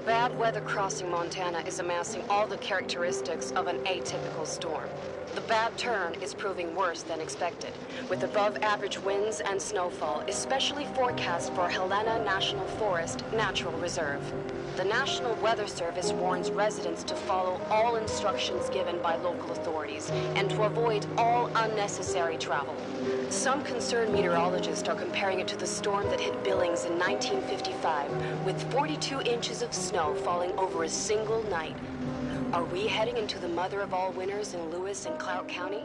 Bad weather crossing Montana is amassing all the characteristics of an atypical storm. The bad turn is proving worse than expected, with above-average winds and snowfall, especially forecast for Helena National Forest Natural Reserve. The National Weather Service warns residents to follow all instructions given by local authorities and to avoid all unnecessary travel. Some concerned meteorologists are comparing it to the storm that hit Billings in 1955, with 42 inches of snow falling over a single night. Are we heading into the mother of all winters in Lewis and Clark County?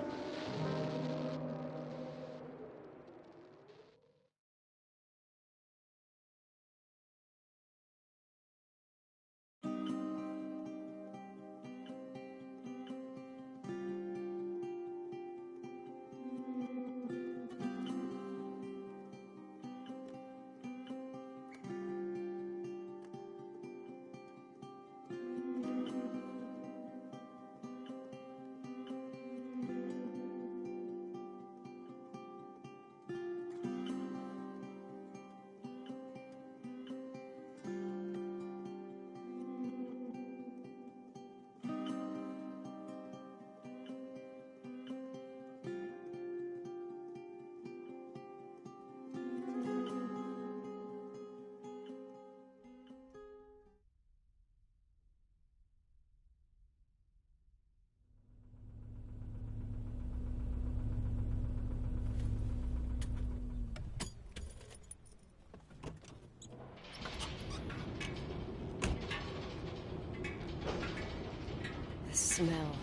The smell.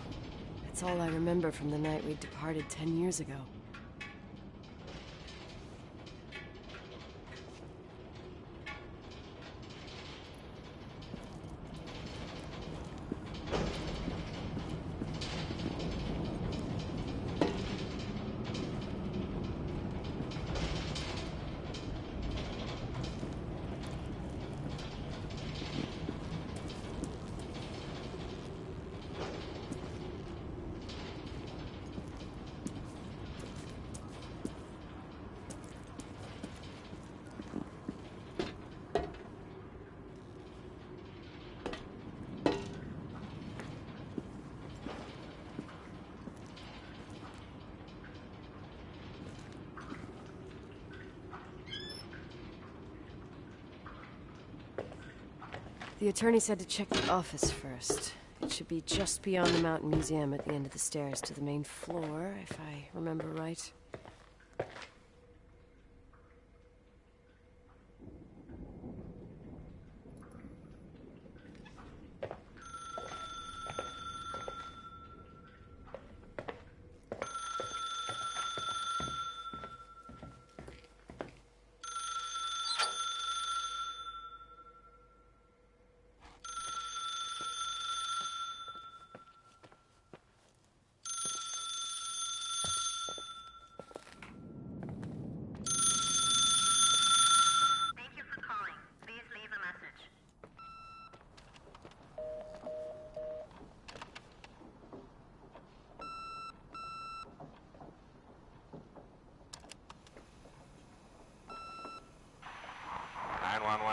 It's all I remember from the night we departed 10 years ago. The attorney said to check the office first. It should be just beyond the Mountain Museum at the end of the stairs to the main floor, if I remember right.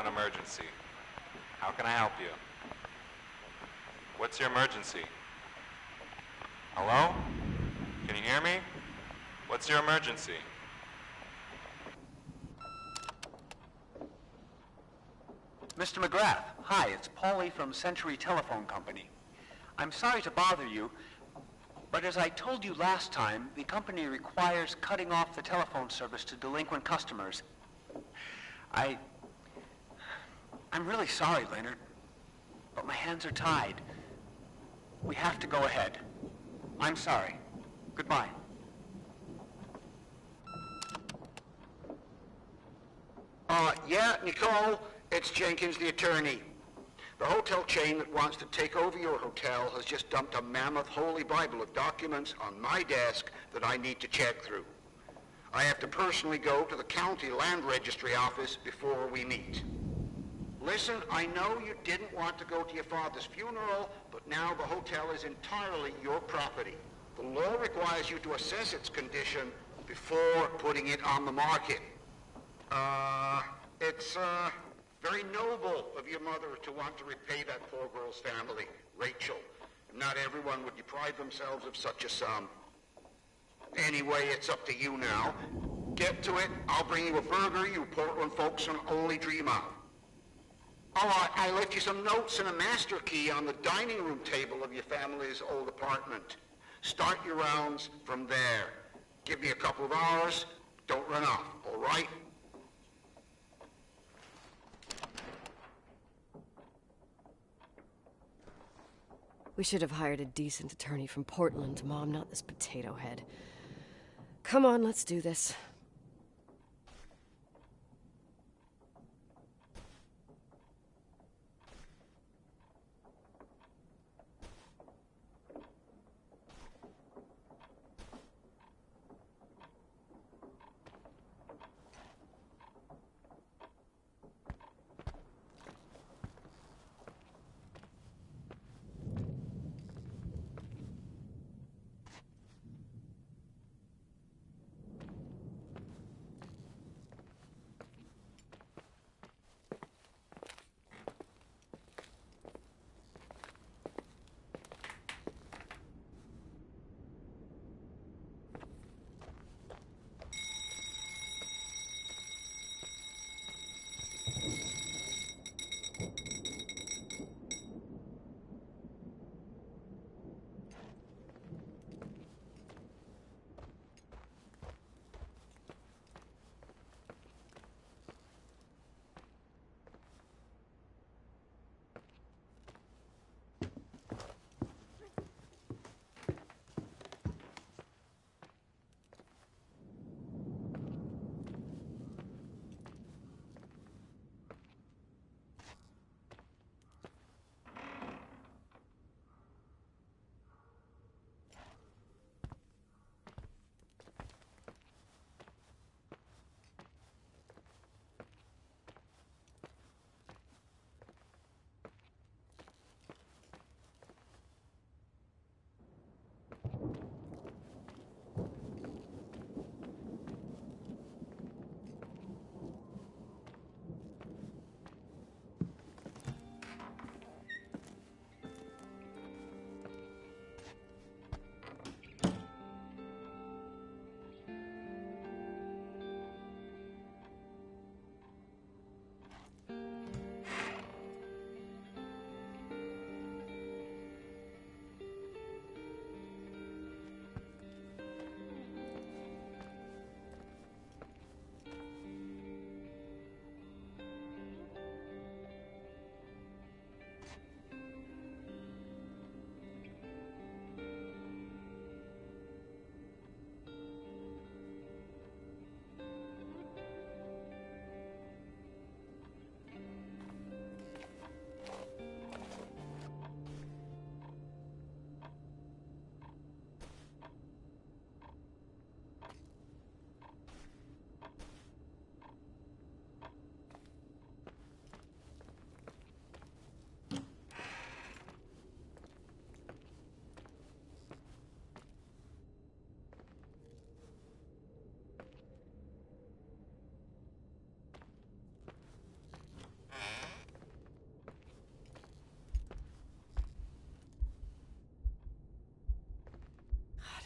Emergency. How can I help you? What's your emergency? Hello? Can you hear me? What's your emergency? Mr. McGrath, hi, it's Paulie from Century Telephone Company. I'm sorry to bother you, but as I told you last time, the company requires cutting off the telephone service to delinquent customers. I'm really sorry, Leonard, but my hands are tied. We have to go ahead. I'm sorry. Goodbye. Yeah, Nicole, it's Jenkins, the attorney. The hotel chain that wants to take over your hotel has just dumped a mammoth holy Bible of documents on my desk that I need to check through. I have to personally go to the county land registry office before we meet. Listen, I know you didn't want to go to your father's funeral, but now the hotel is entirely your property. The law requires you to assess its condition before putting it on the market. It's Very noble of your mother to want to repay that poor girl's family, Rachel. Not everyone would deprive themselves of such a sum. Anyway, it's up to you now. Get to it. I'll bring you a burger you Portland folks can only dream of. Oh, I left you some notes and a master key on the dining room table of your family's old apartment. Start your rounds from there. Give me a couple of hours. Don't run off, all right? We should have hired a decent attorney from Portland, Mom, not this potato head. Come on, let's do this.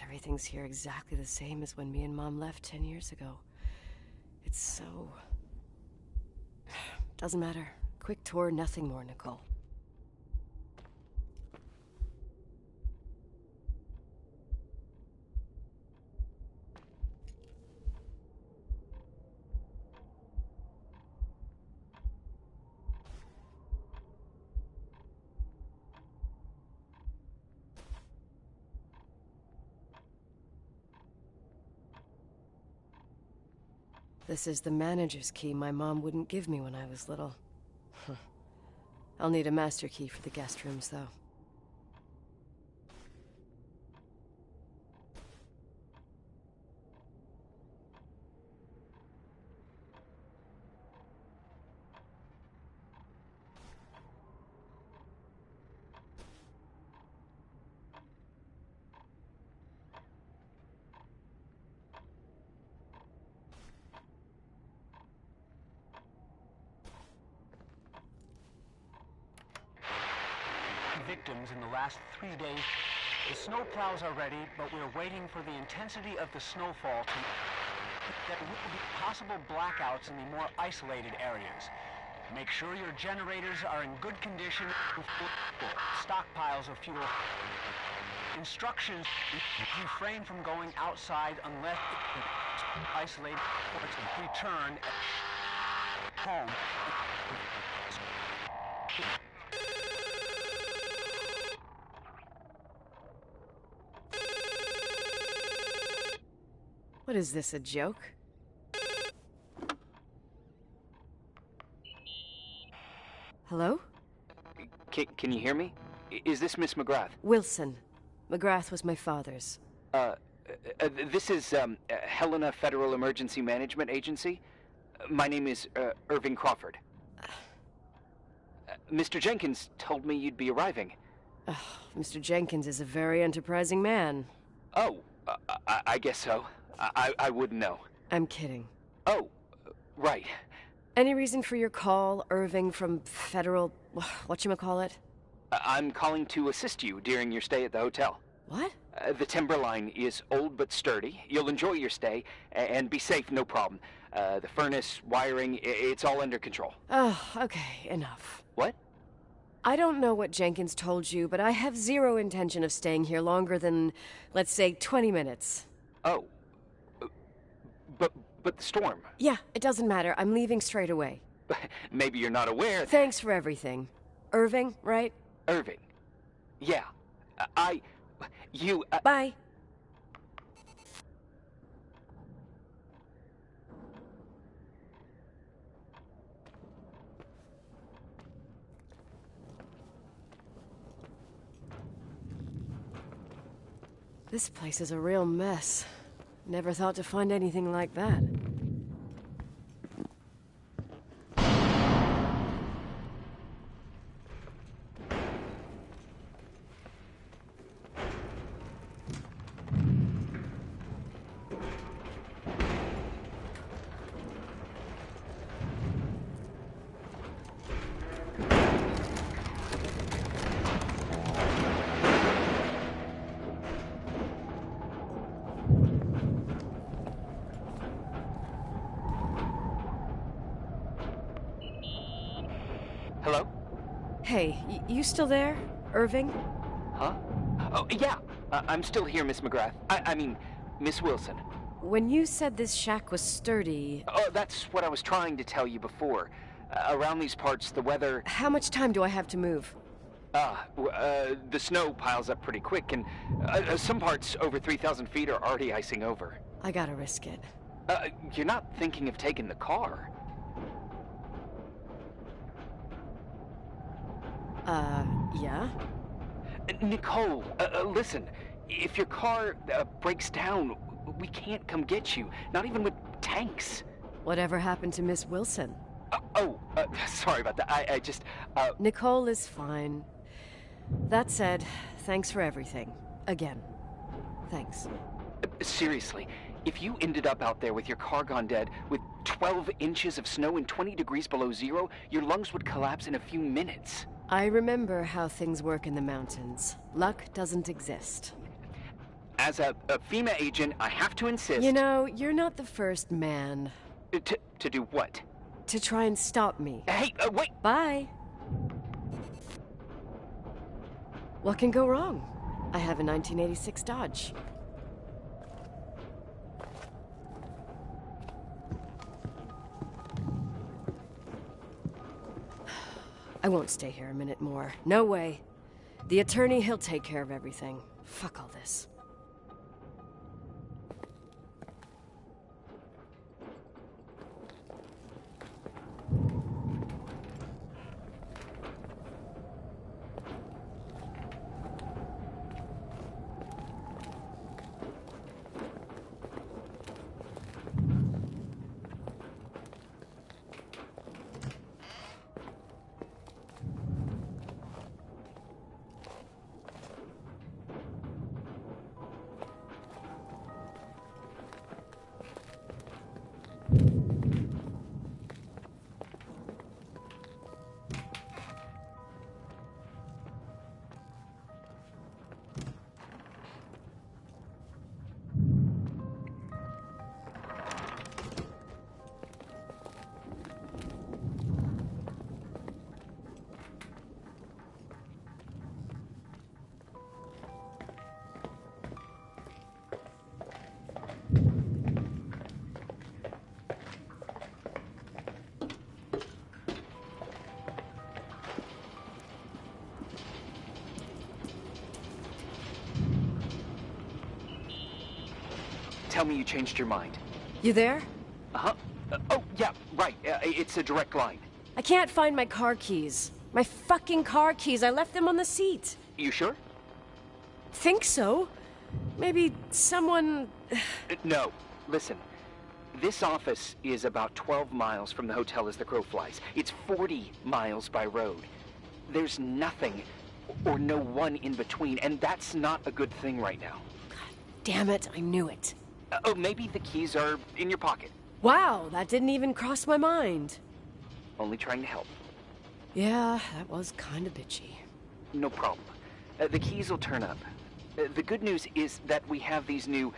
Everything's here exactly the same as when me and Mom left 10 years ago. It's so... Doesn't matter. Quick tour, nothing more, Nicole. This is the manager's key my mom wouldn't give me when I was little. I'll need a master key for the guest rooms, though. the last 3 days. The snow plows are ready, but we're waiting for the intensity of the snowfall to... There will be possible blackouts in the more isolated areas. Make sure your generators are in good condition with stockpiles of fuel. Instructions: refrain from going outside unless isolated ports of return home. What is this, a joke? Hello? Can you hear me? Is this Miss McGrath? Wilson. McGrath was my father's. This is Helena Federal Emergency Management Agency. My name is Irving Crawford. Mr. Jenkins told me you'd be arriving. Mr. Jenkins is a very enterprising man. Oh, I guess so. I wouldn't know. I'm kidding. Oh, right. Any reason for your call, Irving from Federal... whatchamacallit? I'm calling to assist you during your stay at the hotel. What? The Timberline is old but sturdy. You'll enjoy your stay, and be safe, no problem. The furnace, wiring, it's all under control. Oh, okay, enough. What? I don't know what Jenkins told you, but I have zero intention of staying here longer than, let's say, 20 minutes. Oh. But the storm. Yeah, it doesn't matter. I'm leaving straight away. Maybe you're not aware. Thanks for everything. Irving, right? Irving. Yeah. You... Bye. This place is a real mess. Never thought to find anything like that. Hello? Hey, you still there, Irving? Huh? Oh, yeah. I'm still here, Miss McGrath. I mean, Miss Wilson. When you said this shack was sturdy... Oh, that's what I was trying to tell you before. Around these parts, the weather... How much time do I have to move? The snow piles up pretty quick, and some parts over 3,000 feet are already icing over. I gotta risk it. You're not thinking of taking the car? Yeah? Nicole, listen. If your car breaks down, we can't come get you. Not even with tanks. Whatever happened to Miss Wilson? Sorry about that. I just, Nicole is fine. That said, thanks for everything. Again. Thanks. Seriously, if you ended up out there with your car gone dead, with 12 inches of snow and 20 degrees below zero, your lungs would collapse in a few minutes. I remember how things work in the mountains. Luck doesn't exist. As a FEMA agent, I have to insist... You know, you're not the first man. To do what? To try and stop me. Hey, wait! Bye! What can go wrong? I have a 1986 Dodge. I won't stay here a minute more. No way. The attorney, he'll take care of everything. Fuck all this. tell me you changed your mind. You there? Uh-huh. Oh, yeah, right. It's a direct line. I can't find my car keys. My fucking car keys. I left them on the seat. You sure? Think so. Maybe someone... No. Listen. This office is about 12 miles from the hotel as the crow flies. It's 40 miles by road. There's nothing or no one in between, and that's not a good thing right now. Damn it, I knew it. Oh, maybe the keys are in your pocket. Wow, that didn't even cross my mind. Only trying to help. Yeah, that was kinda bitchy. No problem. The keys will turn up. The good news is that we have these new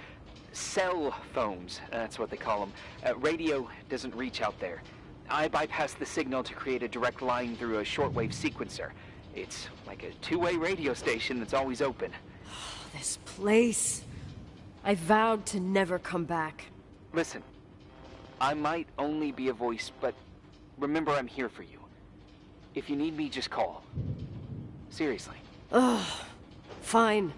cell phones. That's what they call them. Radio doesn't reach out there. I bypass the signal to create a direct line through a shortwave sequencer. It's like a two-way radio station that's always open. This place. I vowed to never come back. Listen, I might only be a voice, but remember I'm here for you. If you need me, just call. Seriously. Ugh. Fine.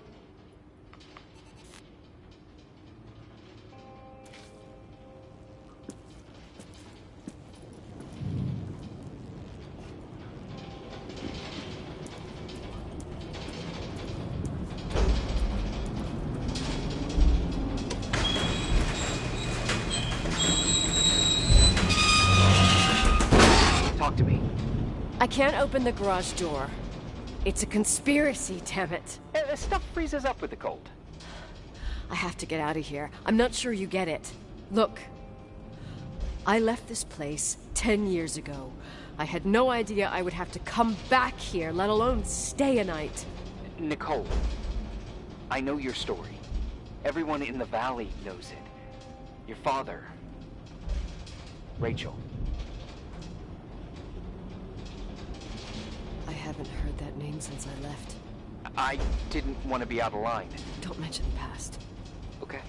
Talk to me. I can't open the garage door. It's a conspiracy, damn it. Stuff freezes up with the cold. I have to get out of here. I'm not sure you get it. Look. I left this place 10 years ago. I had no idea I would have to come back here, let alone stay a night. Nicole, I know your story. Everyone in the valley knows it. Your father, Rachel. I haven't heard that name since I left. I didn't want to be out of line. Don't mention the past. Okay.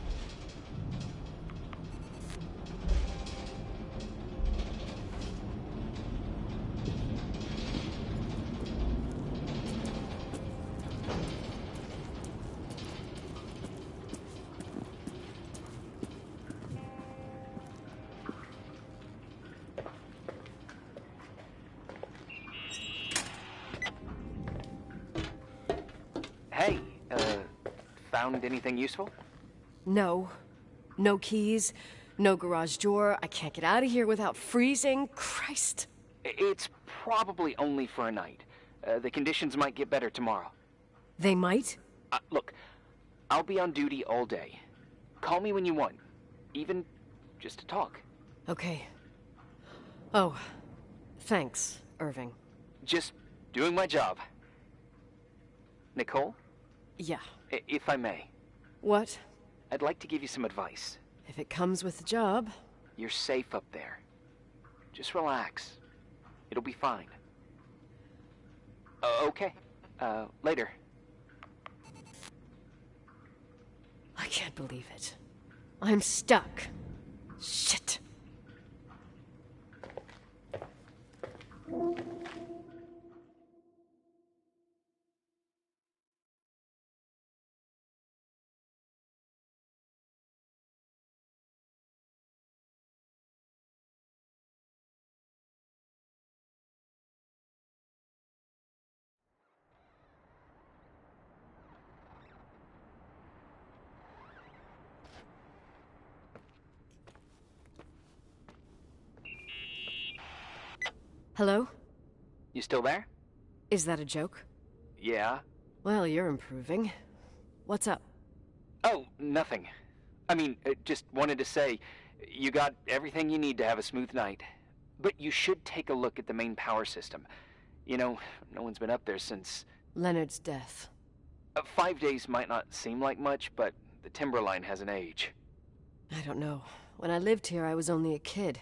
Hey, found anything useful? No. No keys. No garage door. I can't get out of here without freezing. Christ. It's probably only for a night. The conditions might get better tomorrow. They might? Look, I'll be on duty all day. Call me when you want. Even just to talk. Okay. Oh. Thanks, Irving. Just doing my job. Nicole? Yeah. If I may, What? I'd like to give you some advice. If it comes with the job. You're safe up there. Just relax. It'll be fine. Okay. Later. I can't believe it. I'm stuck. Shit. Hello? You still there? Is that a joke? Yeah. Well, you're improving. What's up? Oh, nothing. I mean, just wanted to say, you got everything you need to have a smooth night. But you should take a look at the main power system. You know, no one's been up there since... Leonard's death. 5 days might not seem like much, but the timberline has an age. I don't know. When I lived here, I was only a kid.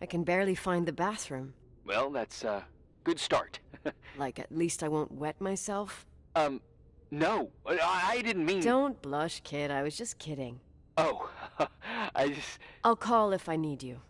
I can barely find the bathroom. Well, that's a good start. Like, at least I won't wet myself? No. I didn't mean... Don't blush, kid. I was just kidding. Oh, I just... I'll call if I need you.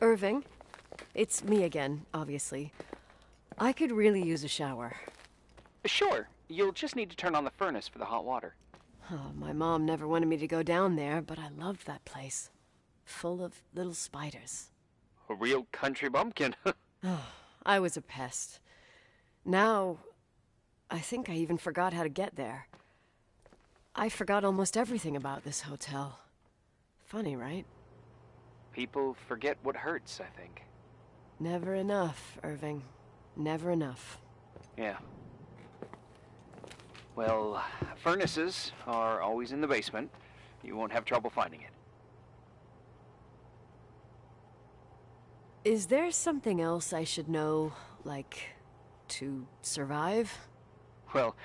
Irving, it's me again, obviously. I could really use a shower. Sure. You'll just need to turn on the furnace for the hot water. Oh, my mom never wanted me to go down there, but I loved that place. Full of little spiders. A real country bumpkin. Oh, I was a pest. Now, I think I even forgot how to get there. I forgot almost everything about this hotel. Funny, right? People forget what hurts, I think. Never enough, Irving. Never enough. Yeah. Well, furnaces are always in the basement. You won't have trouble finding it. Is there something else I should know, like, to survive? Well,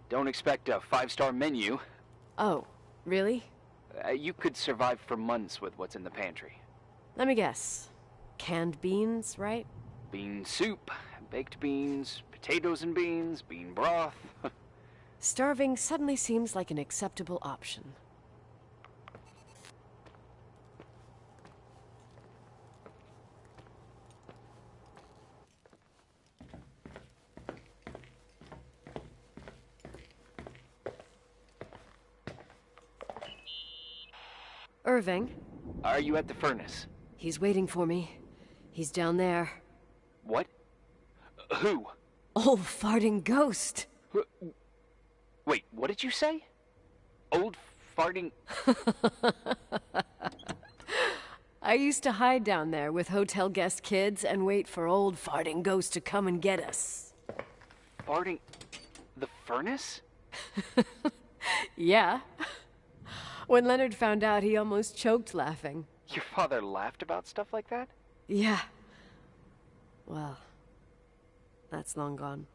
don't expect a 5-star menu. Oh, really? You could survive for months with what's in the pantry. Let me guess. Canned beans, right? Bean soup, baked beans, potatoes and beans, bean broth. Starving suddenly seems like an acceptable option. Irving? Are you at the furnace? He's waiting for me. He's down there. What? Who? Old farting ghost! Wait, what did you say? Old farting... I used to hide down there with hotel guest kids and wait for old farting ghost to come and get us. Farting... the furnace? Yeah. When Leonard found out, he almost choked laughing. Your father laughed about stuff like that? Yeah. Well, that's long gone.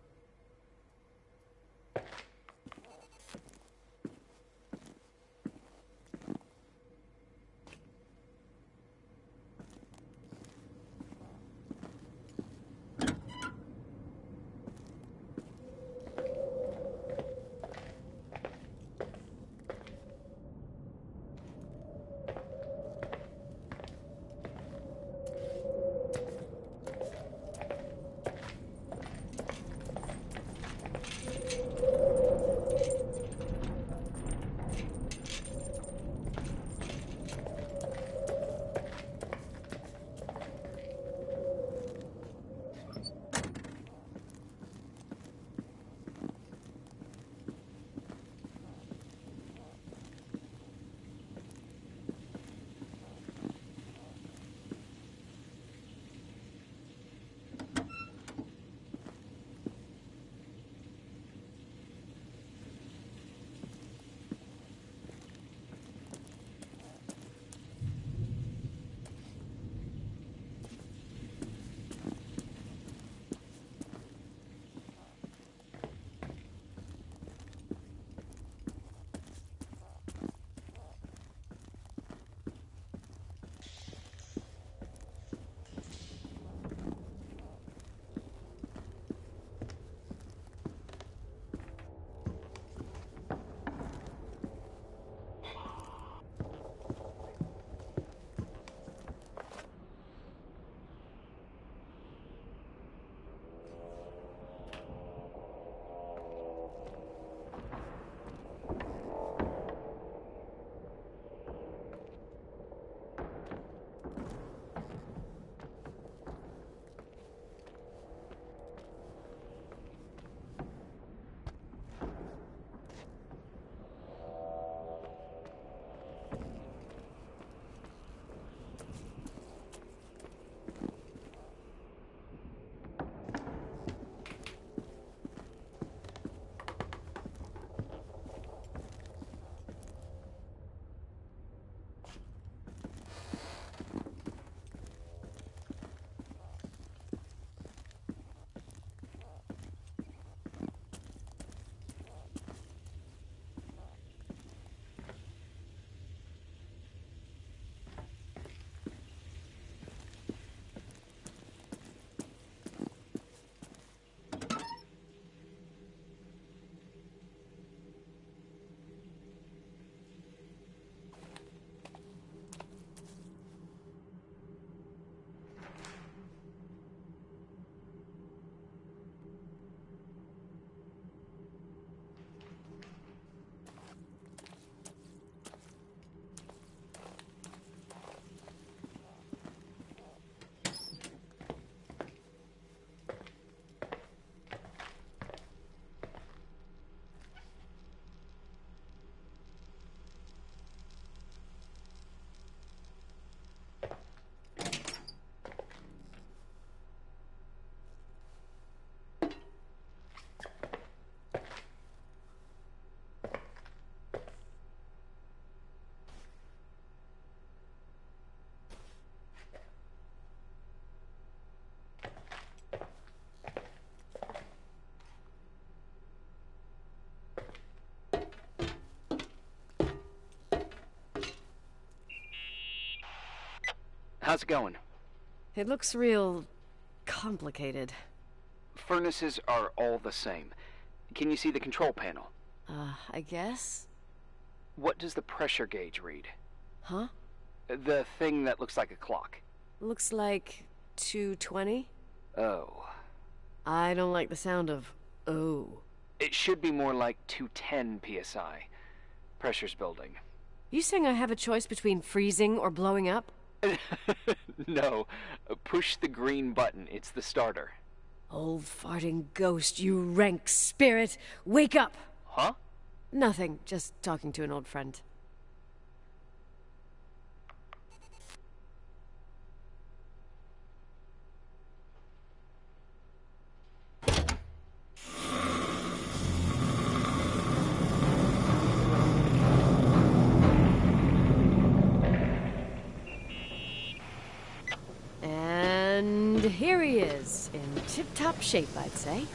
how's it going? It looks real complicated. Furnaces are all the same. Can you see the control panel? I guess? What does the pressure gauge read? Huh? The thing that looks like a clock. Looks like 220? Oh. I don't like the sound of oh. It should be more like 210 psi. Pressure's building. You saying I have a choice between freezing or blowing up? No. Push the green button. It's the starter. Old farting ghost, you rank spirit! Wake up! Huh? Nothing, just talking to an old friend. And here he is, in tip-top shape, I'd say.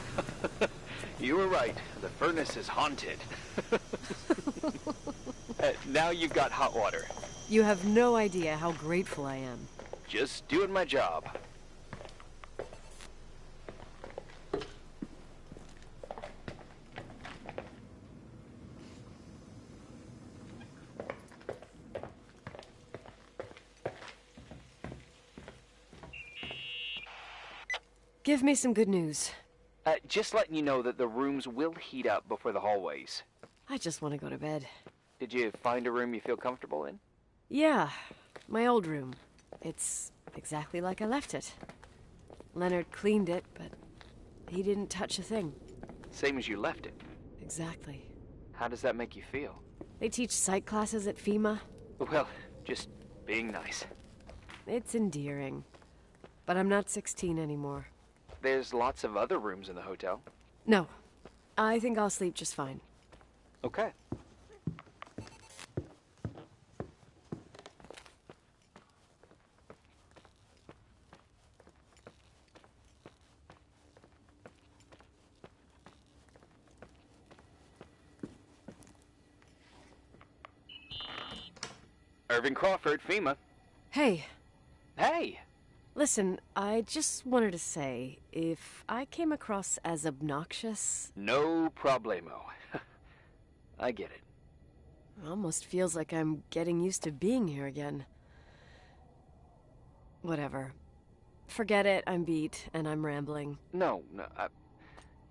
You were right. The furnace is haunted. Now you've got hot water. You have no idea how grateful I am. Just doing my job. Give me some good news. Just letting you know that the rooms will heat up before the hallways. I just want to go to bed. Did you find a room you feel comfortable in? Yeah, my old room. It's exactly like I left it. Leonard cleaned it, but he didn't touch a thing. Same as you left it. Exactly. How does that make you feel? They teach psych classes at FEMA. Well, just being nice. It's endearing. But I'm not 16 anymore. There's lots of other rooms in the hotel. No. I think I'll sleep just fine. Okay. Irving Crawford, FEMA. Hey, Hey! listen, I just wanted to say, if I came across as obnoxious, No problemo. I get it. it almost feels like I'm getting used to being here again. Whatever. Forget it, I'm beat, and I'm rambling. No.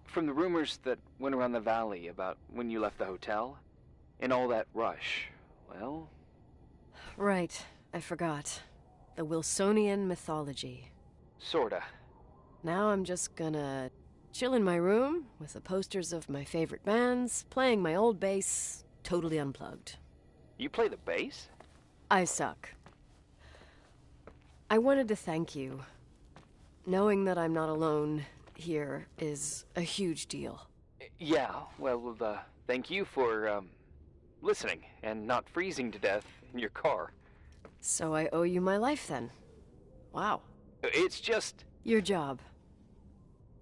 From the rumors that went around the valley about when you left the hotel, and all that rush, well... Right, I forgot. The Wilsonian mythology. Sorta. Now I'm just gonna chill in my room with the posters of my favorite bands, playing my old bass, totally unplugged. You play the bass? I suck. I wanted to thank you. Knowing that I'm not alone here is a huge deal. Yeah, well, thank you for, listening and not freezing to death in your car. So I owe you my life then. Wow. It's just... Your job.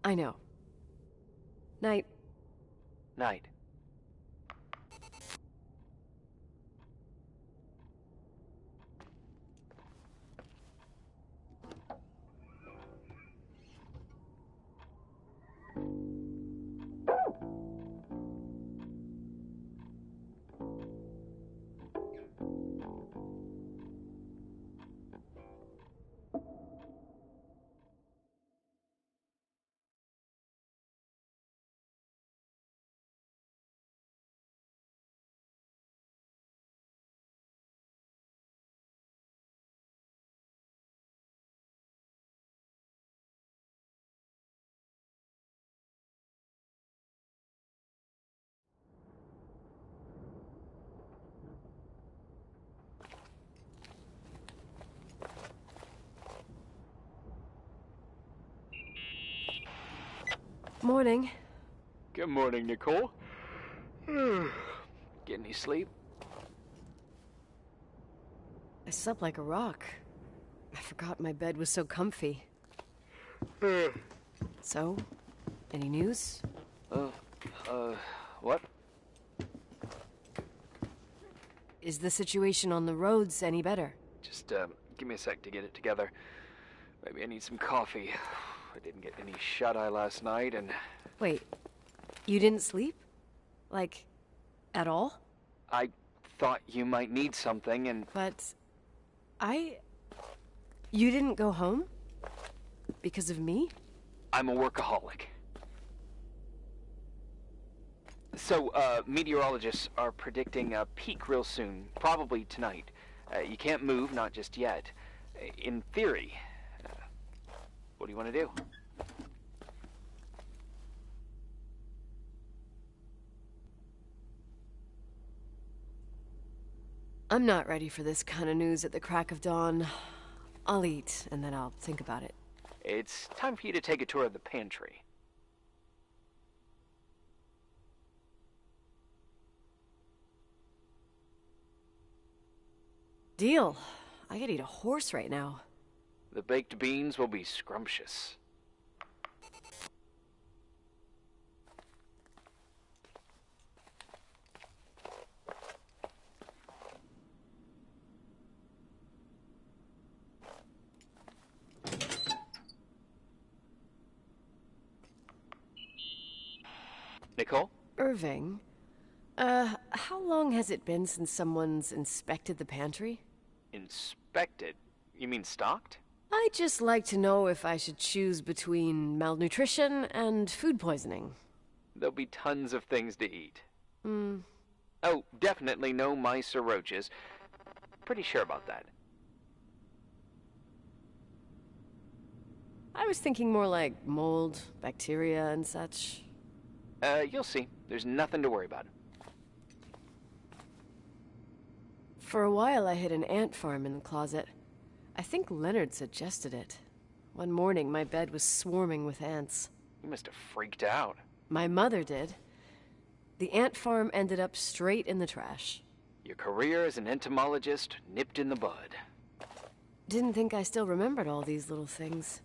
I know. Night. Night. Morning. Good morning, Nicole. Get any sleep? I slept like a rock. I forgot my bed was so comfy. So, any news? What? Is the situation on the roads any better? Just, Give me a sec to get it together. Maybe I need some coffee. I didn't get any shut-eye last night, and... Wait, you didn't sleep? Like, at all? I thought you might need something, and... But... You didn't go home? Because of me? I'm a workaholic. So, meteorologists are predicting a peak real soon, probably tonight. You can't move, not just yet. In theory, what do you want to do? I'm not ready for this kind of news at the crack of dawn. I'll eat, and then I'll think about it. It's time for you to take a tour of the pantry. Deal. I could eat a horse right now. The baked beans will be scrumptious. Nicole? Irving, how long has it been since someone's inspected the pantry? Inspected? You mean stocked? I'd just like to know if I should choose between malnutrition and food poisoning. There'll be tons of things to eat. Oh, definitely no mice or roaches. Pretty sure about that. I was thinking more like mold, bacteria, and such. You'll see. There's nothing to worry about. For a while, I hid an ant farm in the closet. I think Leonard suggested it. One morning, my bed was swarming with ants. You must have freaked out. My mother did. The ant farm ended up straight in the trash. Your career as an entomologist nipped in the bud. Didn't think I still remembered all these little things.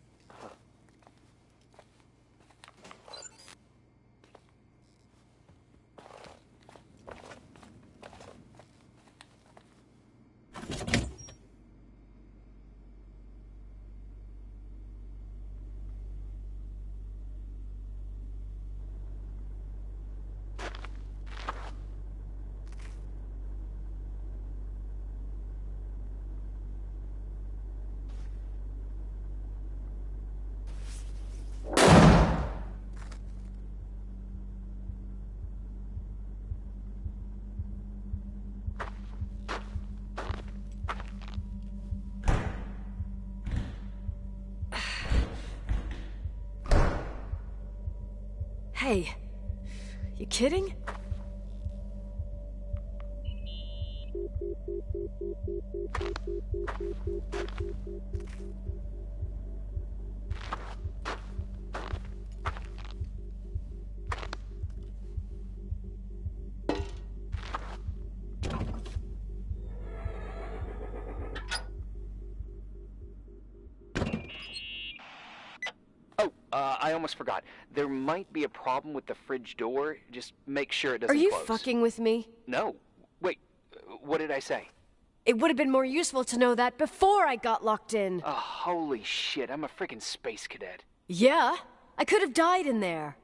Hey, you kidding? I almost forgot. There might be a problem with the fridge door. Just make sure it doesn't Are you close. fucking with me? No. Wait, what did I say? It would have been more useful to know that before I got locked in. Oh, holy shit, I'm a freaking space cadet. Yeah, I could have died in there.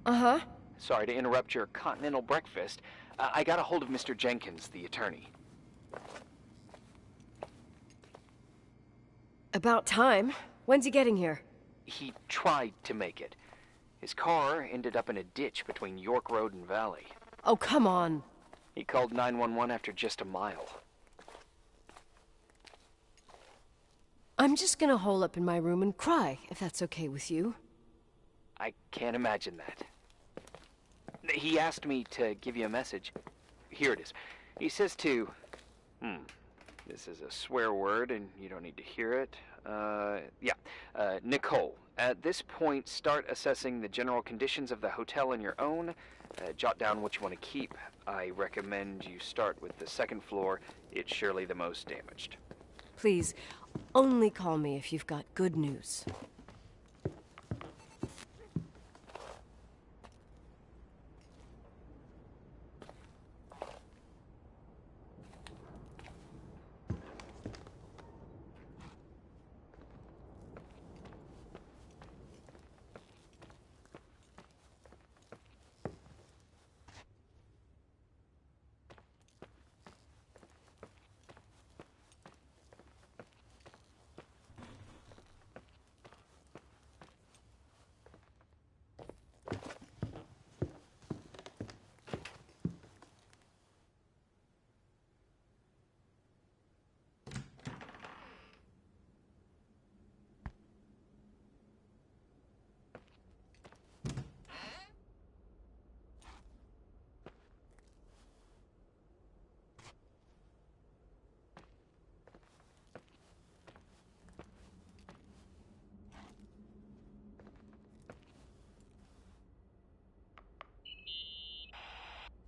Uh-huh. Sorry to interrupt your continental breakfast. I got a hold of Mr. Jenkins, the attorney. About time. When's he getting here? He tried to make it. His car ended up in a ditch between York Road and Valley. Oh, come on. He called 911 after just a mile. I'm just gonna hole up in my room and cry, if that's okay with you. I can't imagine that. He asked me to give you a message. Here it is. He says to... This is a swear word, and you don't need to hear it. Nicole, at this point, start assessing the general conditions of the hotel on your own. Jot down what you want to keep. I recommend you start with the second floor. It's surely the most damaged. Please, only call me if you've got good news.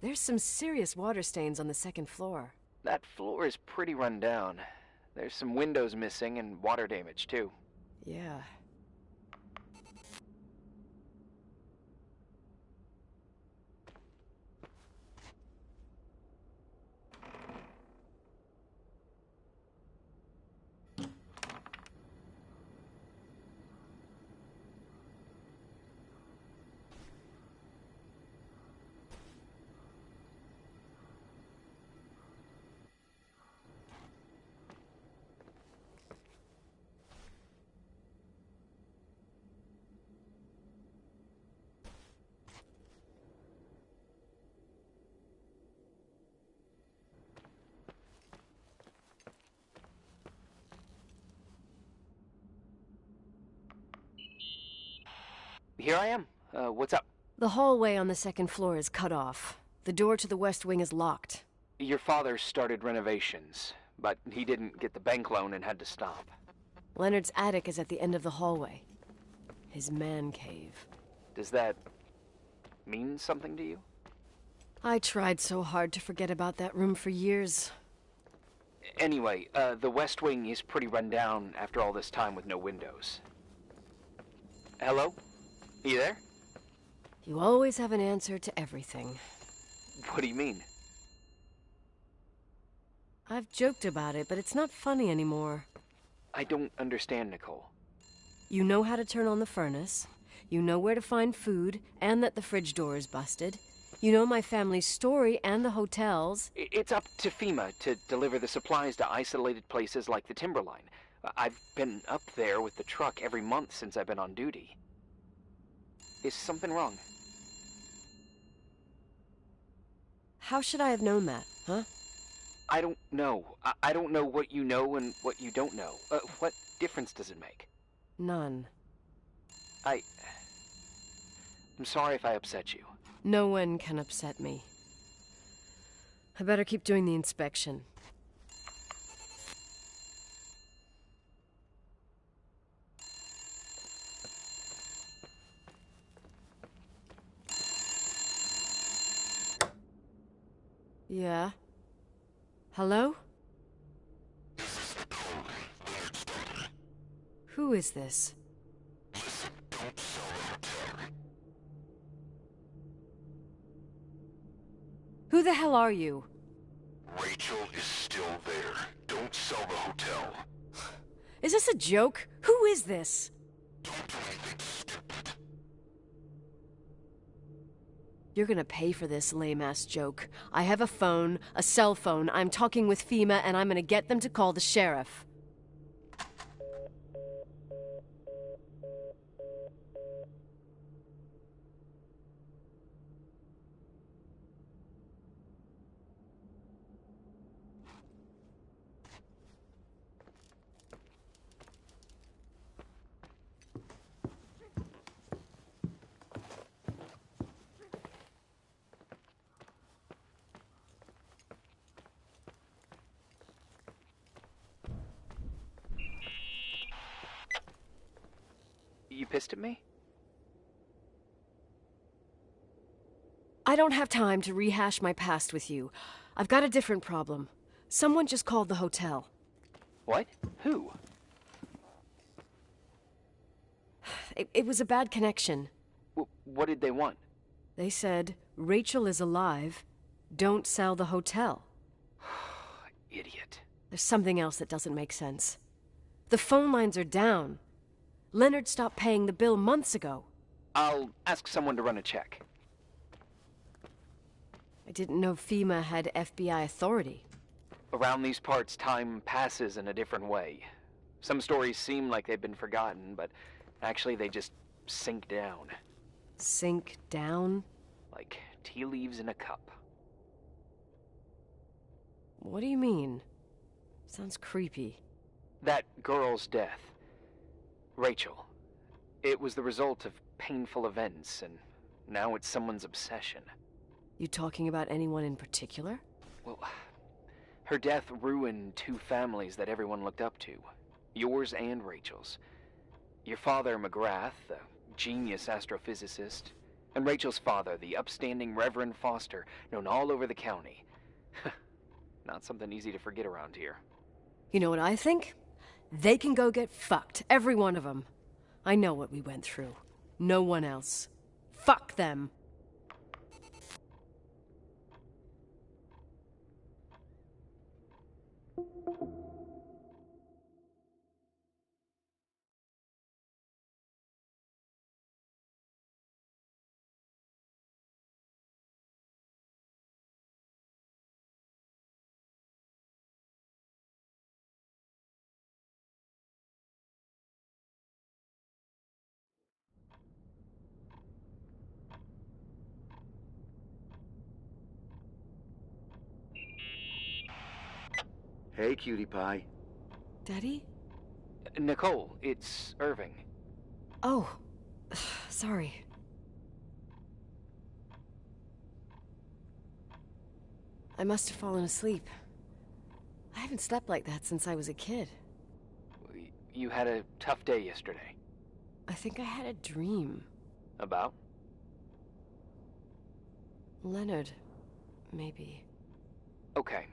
There's some serious water stains on the second floor. That floor is pretty run down. There's some windows missing and water damage, too. Yeah. Here I am. What's up? The hallway on the second floor is cut off. The door to the west wing is locked. Your father started renovations, but he didn't get the bank loan and had to stop. Leonard's attic is at the end of the hallway. His man cave. Does that mean something to you? I tried so hard to forget about that room for years. Anyway, the west wing is pretty run down after all this time with no windows. Hello? You there? You always have an answer to everything. What do you mean? I've joked about it, but it's not funny anymore. I don't understand, Nicole. You know how to turn on the furnace. You know where to find food, and that the fridge door is busted. You know my family's story and the hotel's. It's up to FEMA to deliver the supplies to isolated places like the Timberline. I've been up there with the truck every month since I've been on duty. Is something wrong? How should I have known that, huh? I don't know. I don't know what you know and what you don't know. What difference does it make? None. I'm sorry if I upset you. No one can upset me. I better keep doing the inspection. Yeah? Hello? Who is this? Who the hell are you? Rachel is still there. Don't sell the hotel. Is this a joke? Who is this? Don't do anything stupid. You're gonna pay for this lame-ass joke. I have a phone, a cell phone. I'm talking with FEMA, and I'm gonna get them to call the sheriff. You pissed at me? I don't have time to rehash my past with you. I've got a different problem. Someone just called the hotel. What? Who? It was a bad connection. What did they want? They said, Rachel is alive. Don't sell the hotel. Idiot. There's something else that doesn't make sense. The phone lines are down. Leonard stopped paying the bill months ago. I'll ask someone to run a check. I didn't know FEMA had FBI authority. Around these parts, time passes in a different way. Some stories seem like they've been forgotten, but actually they just sink down. Sink down? Like tea leaves in a cup. What do you mean? Sounds creepy. That girl's death. Rachel. It was the result of painful events, and now it's someone's obsession. You talking about anyone in particular? Well, her death ruined two families that everyone looked up to. Yours and Rachel's. Your father, McGrath, the genius astrophysicist, and Rachel's father, the upstanding Reverend Foster, known all over the county. Not something easy to forget around here. You know what I think? They can go get fucked, every one of them. I know what we went through. No one else. Fuck them. Hey, cutie pie. Daddy? Nicole, it's Irving. Oh, sorry. I must have fallen asleep. I haven't slept like that since I was a kid. You had a tough day yesterday. I think I had a dream. About? Leonard, maybe. Okay,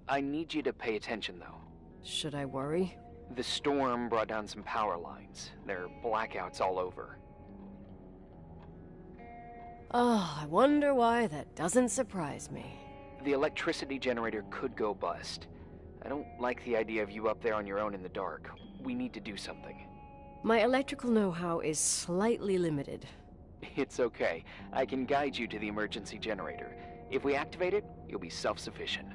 I need you to pay attention, though. Should I worry? The storm brought down some power lines. There are blackouts all over. Oh, I wonder why that doesn't surprise me. The electricity generator could go bust. I don't like the idea of you up there on your own in the dark. We need to do something. My electrical know-how is slightly limited. It's okay. I can guide you to the emergency generator. If we activate it, you'll be self-sufficient.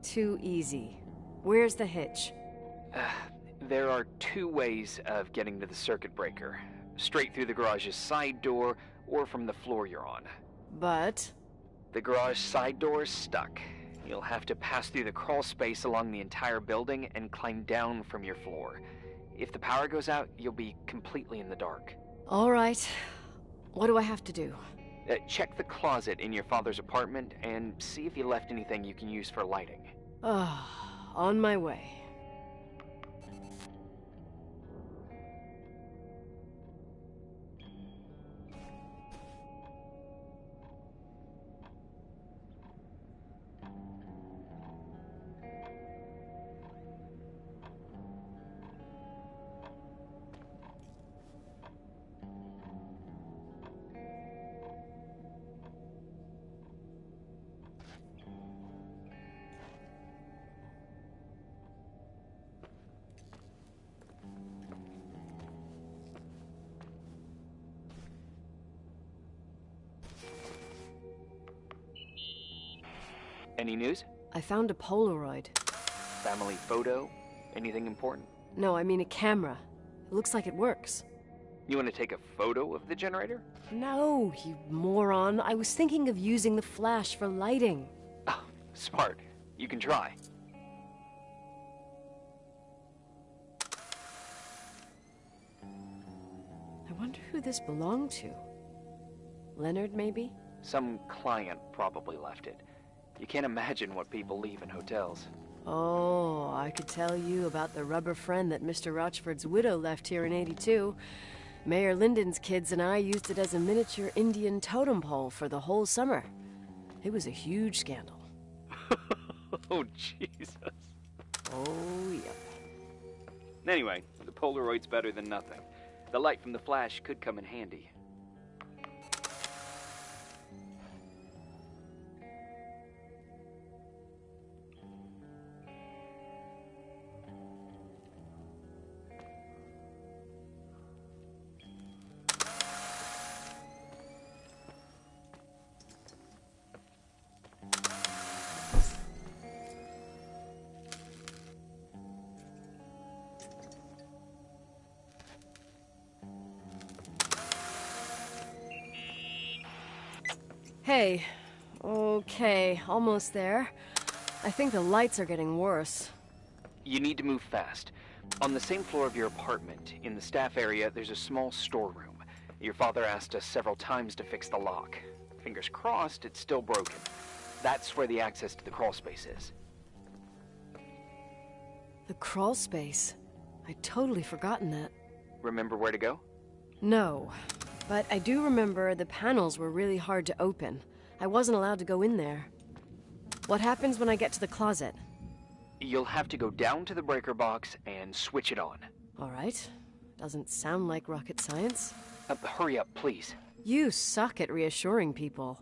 Too easy. Where's the hitch? There are two ways of getting to the circuit breaker. Straight through the garage's side door, or from the floor you're on. But... The garage side door is stuck. You'll have to pass through the crawl space along the entire building and climb down from your floor. If the power goes out, you'll be completely in the dark. all right. What do I have to do? Check the closet in your father's apartment and see if he left anything you can use for lighting. On my way. Any news? I found a Polaroid. Family photo? Anything important? No, I mean a camera. It looks like it works. You want to take a photo of the generator? No, you moron. I was thinking of using the flash for lighting. Oh, smart. You can try. I wonder who this belonged to. Leonard, maybe? Some client probably left it. You can't imagine what people leave in hotels. Oh, I could tell you about the rubber friend that Mr. Rochford's widow left here in '82. Mayor Linden's kids and I used it as a miniature Indian totem pole for the whole summer. It was a huge scandal. Oh, Jesus. Oh, yep. Anyway, the Polaroid's better than nothing. The light from the flash could come in handy. Hey. Okay, almost there. I think the lights are getting worse. You need to move fast. On the same floor of your apartment, in the staff area, there's a small storeroom. Your father asked us several times to fix the lock. Fingers crossed, it's still broken. That's where the access to the crawl space is. The crawl space. I'd totally forgotten that. Remember where to go? No, but I do remember the panels were really hard to open. I wasn't allowed to go in there. What happens when I get to the closet? You'll have to go down to the breaker box and switch it on. All right. Doesn't sound like rocket science. Hurry up, please. You suck at reassuring people.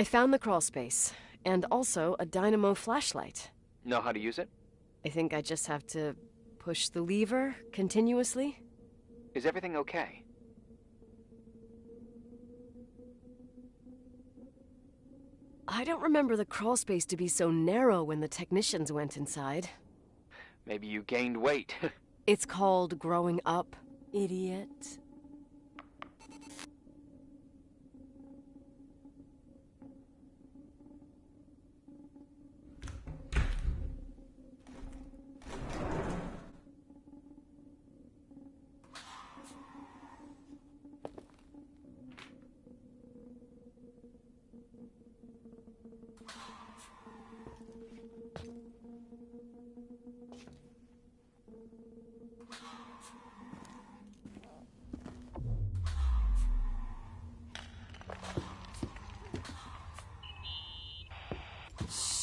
I found the crawl space, and also a dynamo flashlight. Know how to use it? I think I just have to push the lever continuously. Is everything okay? I don't remember the crawl space to be so narrow when the technicians went inside. Maybe you gained weight. It's called growing up, idiot.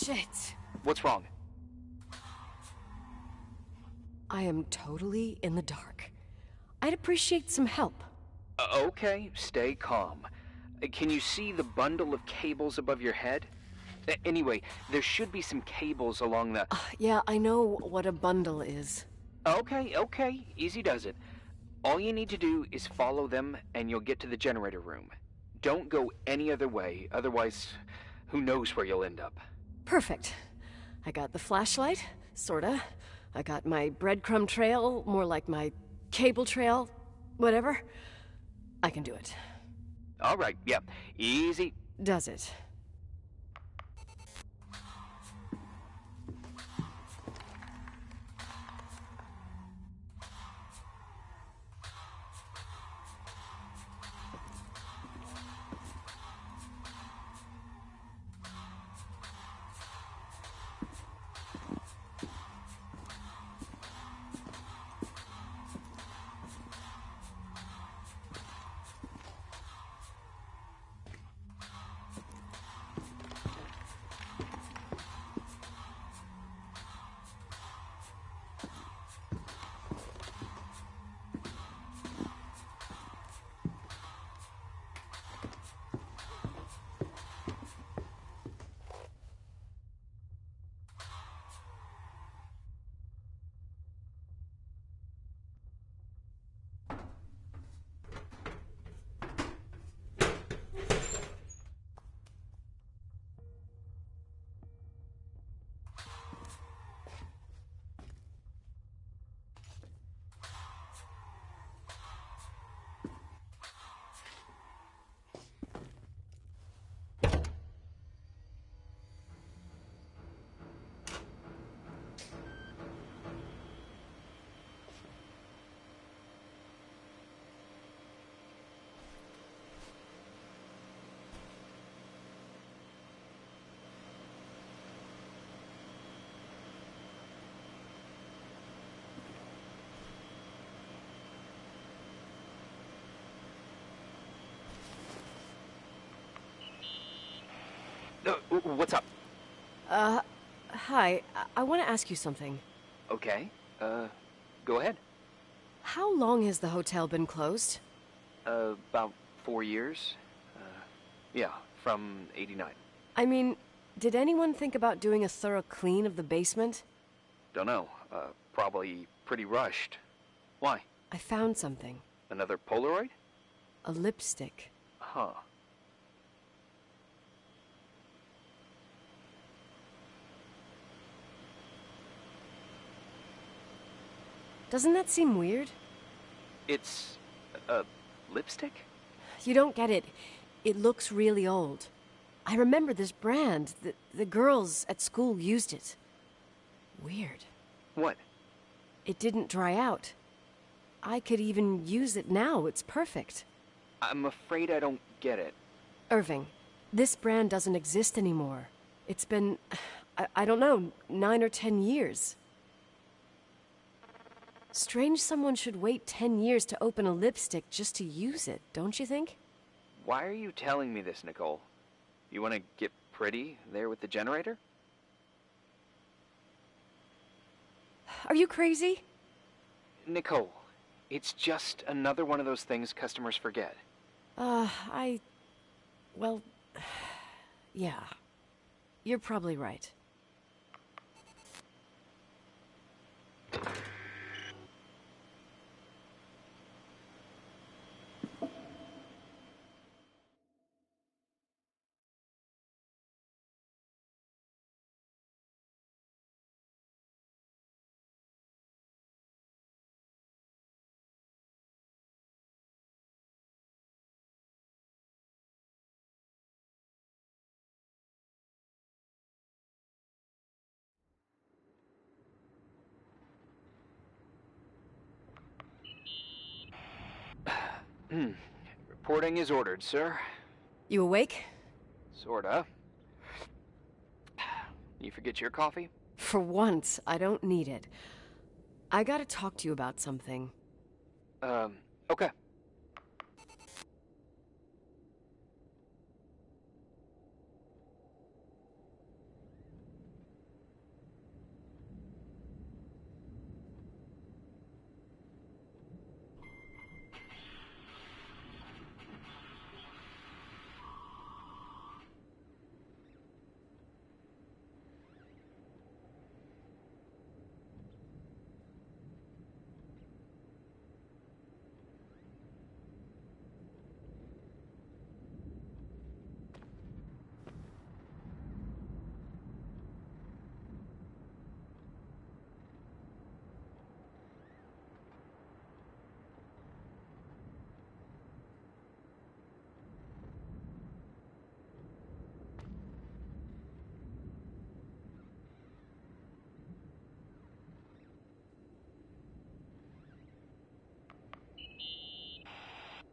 Shit. What's wrong? I am totally in the dark. I'd appreciate some help. Okay, stay calm. Can you see the bundle of cables above your head? Anyway, there should be some cables along the... Yeah, I know what a bundle is. Okay, easy does it. All you need to do is follow them and you'll get to the generator room. Don't go any other way, otherwise, who knows where you'll end up. Perfect. I got the flashlight, sorta. I got my breadcrumb trail, more like my cable trail, whatever. I can do it. All right, yeah, easy. Does it? What's up? Hi. I want to ask you something. Okay, go ahead. How long has the hotel been closed? About 4 years. Yeah, from '89. I mean, did anyone think about doing a thorough clean of the basement? Don't know. Probably pretty rushed. Why? I found something. Another Polaroid? A lipstick. Huh. Doesn't that seem weird? It's a lipstick? You don't get it. It looks really old. I remember this brand. The girls at school used it. Weird. What? It didn't dry out. I could even use it now. It's perfect. I'm afraid I don't get it. Irving, this brand doesn't exist anymore. It's been, I don't know, 9 or 10 years. Strange someone should wait 10 years to open a lipstick just to use it, don't you think? Why are you telling me this, Nicole? You want to get pretty there with the generator? Are you crazy? Nicole, it's just another one of those things customers forget. Well, Yeah. You're probably right. Reporting is ordered, sir. You awake? Sorta. You forget your coffee? For once, I don't need it. I gotta talk to you about something. Okay.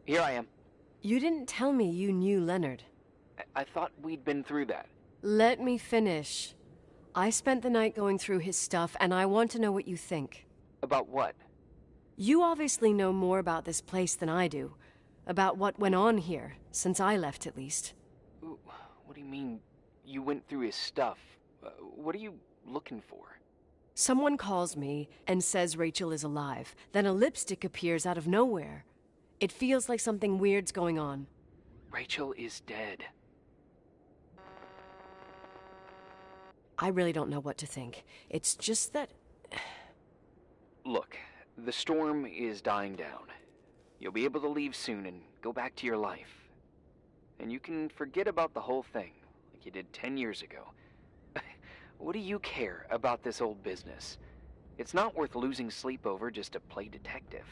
Here I am. You didn't tell me you knew Leonard. I thought we'd been through that. Let me finish. I spent the night going through his stuff, and I want to know what you think. About what? You obviously know more about this place than I do. About what went on here, since I left at least. What do you mean, you went through his stuff? What are you looking for? Someone calls me and says Rachel is alive. Then a lipstick appears out of nowhere. It feels like something weird's going on. Rachel is dead. I really don't know what to think. It's just that... Look, the storm is dying down. You'll be able to leave soon and go back to your life. And you can forget about the whole thing, like you did 10 years ago. What do you care about this old business? It's not worth losing sleep over just to play detective.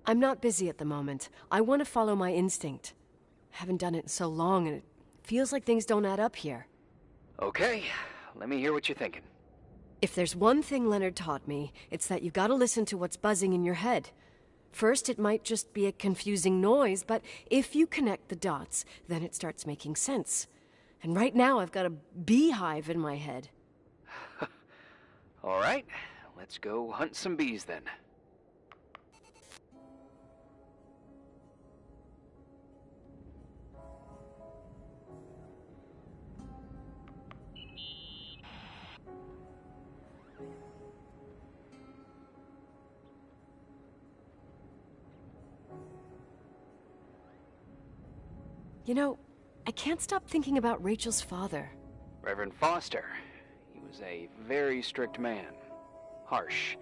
I'm not busy at the moment. I want to follow my instinct. Haven't done it in so long, and it feels like things don't add up here. Okay, let me hear what you're thinking. If there's one thing Leonard taught me, it's that you've got to listen to what's buzzing in your head. First, it might just be a confusing noise, but if you connect the dots, then it starts making sense. And right now, I've got a beehive in my head. All right, let's go hunt some bees then. You know, I can't stop thinking about Rachel's father. Reverend Foster. He was a very strict man. Harsh,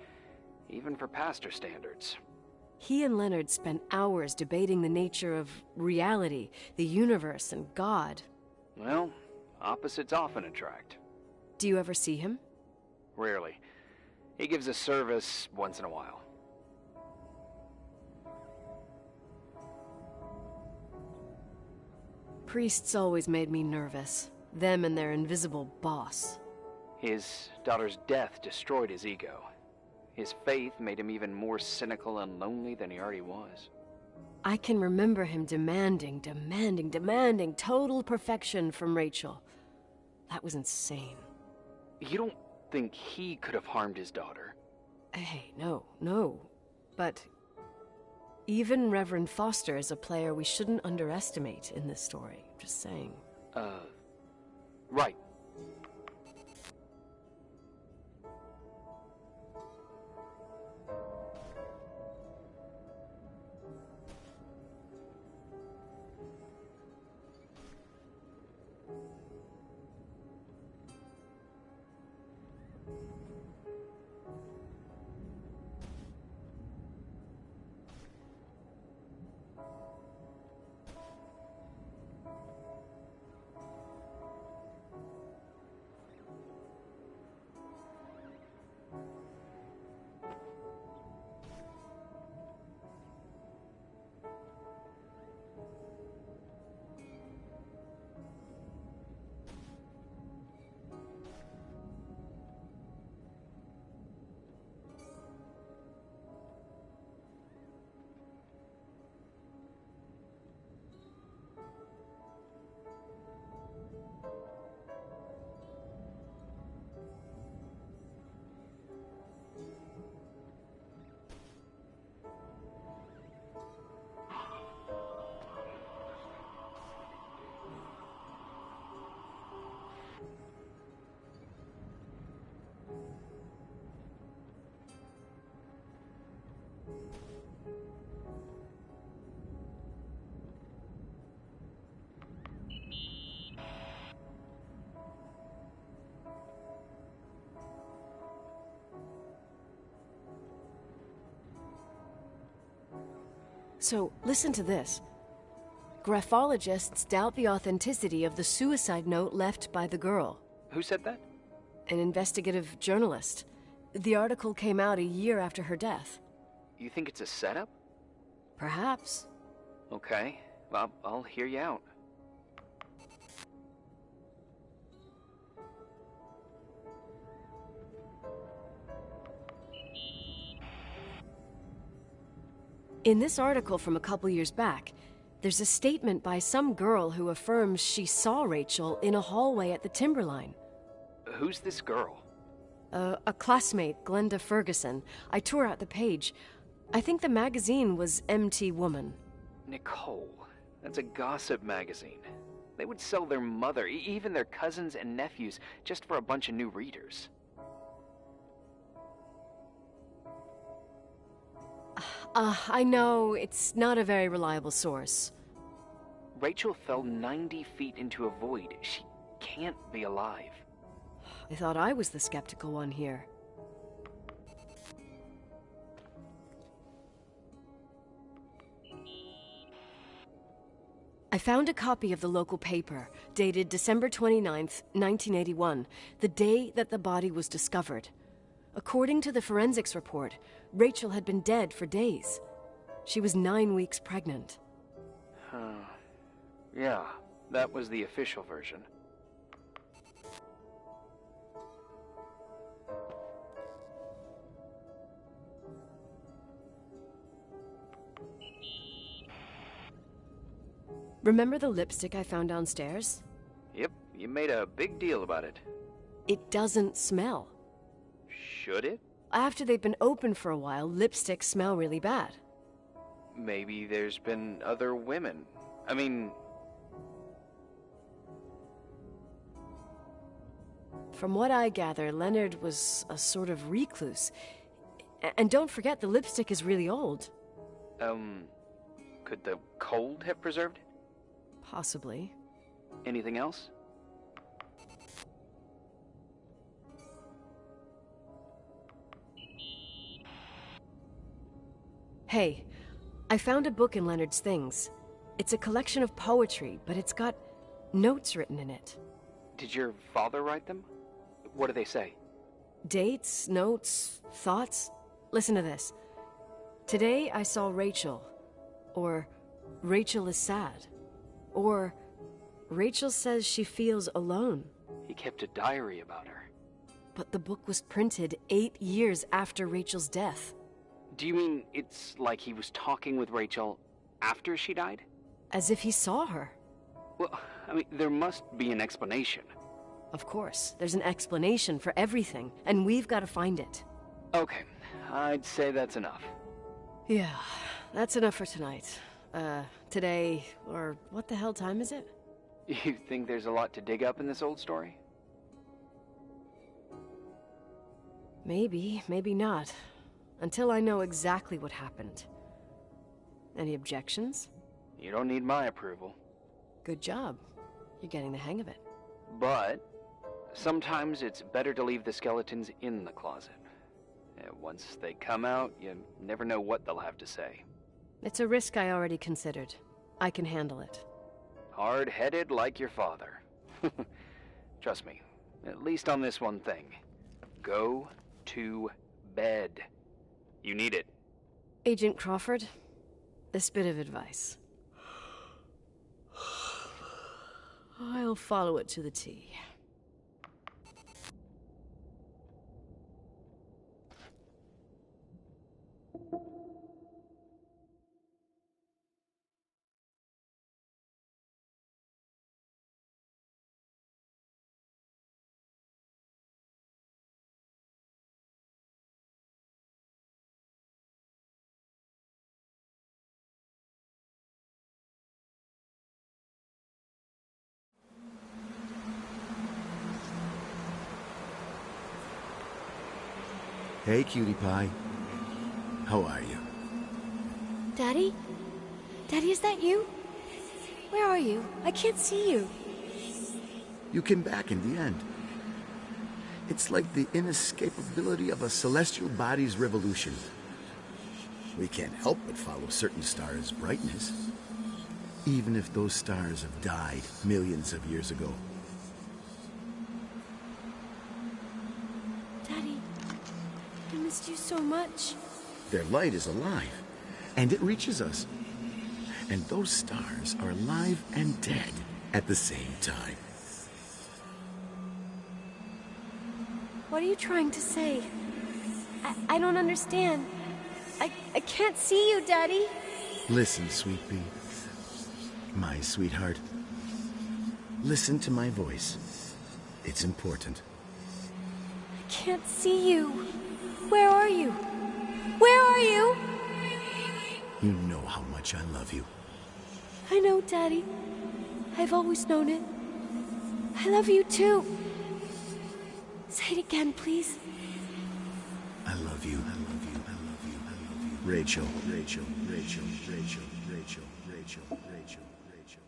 even for pastor standards. He and Leonard spent hours debating the nature of reality, the universe, and God. Well, opposites often attract. Do you ever see him? Rarely. He gives a service once in a while. Priests always made me nervous. Them and their invisible boss. His daughter's death destroyed his ego. His faith made him even more cynical and lonely than he already was. I can remember him demanding total perfection from Rachel. That was insane. You don't think he could have harmed his daughter? Hey, no. But even Reverend Foster is a player we shouldn't underestimate in this story. Just saying. Right. So, listen to this. Graphologists doubt the authenticity of the suicide note left by the girl. Who said that? An investigative journalist. The article came out a year after her death. You think it's a setup? Perhaps. Okay, well, I'll hear you out. In this article from a couple years back, there's a statement by some girl who affirms she saw Rachel in a hallway at the Timberline. Who's this girl? A classmate, Glenda Ferguson. I tore out the page. I think the magazine was MT Woman. Nicole, that's a gossip magazine. They would sell their mother, even their cousins and nephews, just for a bunch of new readers. I know it's not a very reliable source. Rachel fell 90 feet into a void. She can't be alive. I thought I was the skeptical one here. I found a copy of the local paper, dated December 29th, 1981, the day that the body was discovered. According to the forensics report, Rachel had been dead for days. She was 9 weeks pregnant. Yeah, that was the official version. Remember the lipstick I found downstairs? Yep, you made a big deal about it. It doesn't smell. Should it? After they've been open for a while, lipsticks smell really bad. Maybe there's been other women. I mean... From what I gather, Leonard was a sort of recluse. And don't forget, the lipstick is really old. Could the cold have preserved it? Possibly. Anything else? Hey, I found a book in Leonard's things. It's a collection of poetry, but it's got notes written in it. Did your father write them? What do they say? Dates, notes, thoughts. Listen to this. Today I saw Rachel. Or Rachel is sad. Or Rachel says she feels alone. He kept a diary about her. But the book was printed 8 years after Rachel's death. Do you mean it's like he was talking with Rachel after she died? As if he saw her. Well, I mean, there must be an explanation. Of course, there's an explanation for everything, and we've got to find it. Okay, I'd say that's enough. Yeah, that's enough for tonight. Today, or what the hell time is it? You think there's a lot to dig up in this old story? Maybe, maybe not. Until I know exactly what happened. Any objections? You don't need my approval. Good job. You're getting the hang of it. But sometimes it's better to leave the skeletons in the closet. Once they come out, you never know what they'll have to say. It's a risk I already considered. I can handle it. Hard-headed like your father. Trust me, at least on this one thing. Go to bed. You need it. Agent Crawford, this bit of advice. I'll follow it to the T. Hey, cutie pie. How are you? Daddy? Daddy, is that you? Where are you? I can't see you. You came back in the end. It's like the inescapability of a celestial body's revolution. We can't help but follow certain stars' brightness, even if those stars have died millions of years ago. Daddy, I missed you so much. Their light is alive, and it reaches us. And those stars are alive and dead at the same time. What are you trying to say? I don't understand. I can't see you, Daddy. Listen, sweet pea. My sweetheart. Listen to my voice. It's important. I can't see you. Where are you? Where are you? You know how much I love you. I know, Daddy. I've always known it. I love you too. Say it again, please. I love you. I love you. I love you. I love you. Rachel, Rachel, Rachel, Rachel, Rachel, Rachel, Rachel, Rachel, Rachel.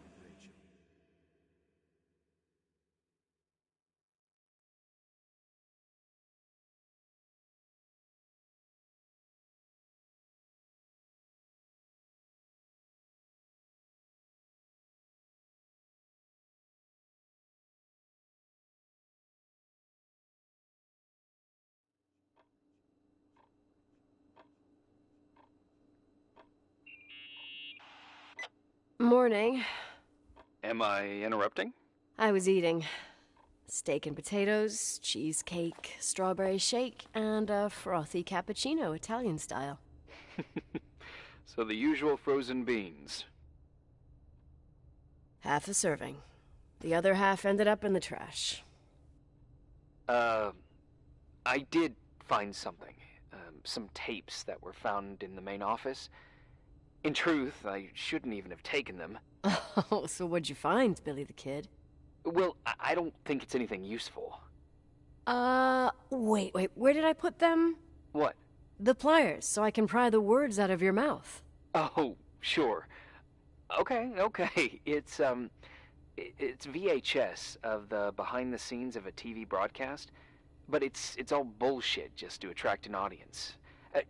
Morning. Am I interrupting? I was eating steak and potatoes, cheesecake, strawberry shake, and a frothy cappuccino, Italian style. So the usual frozen beans. Half a serving. The other half ended up in the trash. I did find something. Some tapes that were found in the main office. In truth, I shouldn't even have taken them. Oh, so what'd you find, Billy the Kid? Well, I don't think it's anything useful. Wait, where did I put them? What? The pliers, so I can pry the words out of your mouth. Oh, sure. Okay. It's VHS of the behind the scenes of a TV broadcast, but it's all bullshit just to attract an audience.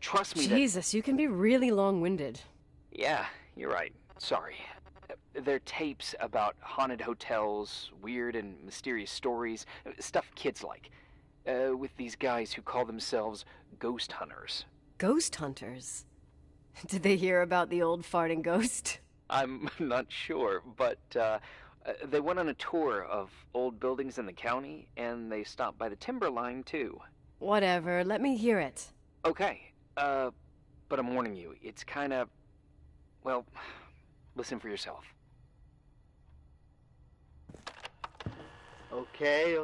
Trust me. Jesus, you can be really long-winded. Yeah, you're right. Sorry. They're tapes about haunted hotels, weird and mysterious stories, stuff kids like. With these guys who call themselves ghost hunters. Ghost hunters? Did they hear about the old farting ghost? I'm not sure, but they went on a tour of old buildings in the county, and they stopped by the Timberline, too. Whatever, let me hear it. Okay, but I'm warning you, it's kind of... Well, listen for yourself. Okay,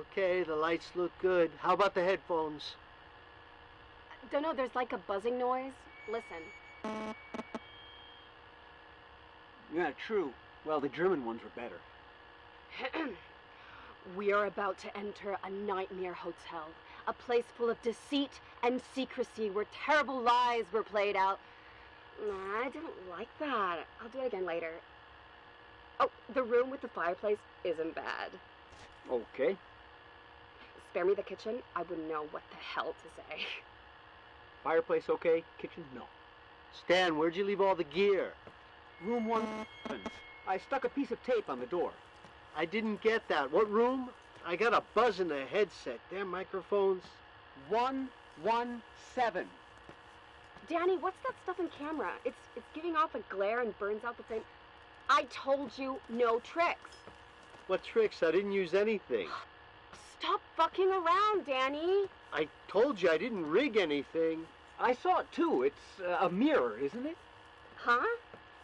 the lights look good. How about the headphones? Don't know, there's like a buzzing noise. Listen. Yeah, true. Well, the German ones were better. We are about to enter a nightmare hotel. A place full of deceit and secrecy where terrible lies were played out. Nah, I didn't like that. I'll do it again later. Oh, the room with the fireplace isn't bad. Okay. Spare me the kitchen. I wouldn't know what the hell to say. Fireplace okay, kitchen no. Stan, where'd you leave all the gear? Room 1. I stuck a piece of tape on the door. I didn't get that. What room? I got a buzz in the headset. Damn microphones. 117. Danny, what's that stuff in camera? It's giving off a glare and burns out the frame. I told you no tricks. What tricks? I didn't use anything. Stop fucking around, Danny. I told you I didn't rig anything. I saw it too. It's a mirror, isn't it? Huh?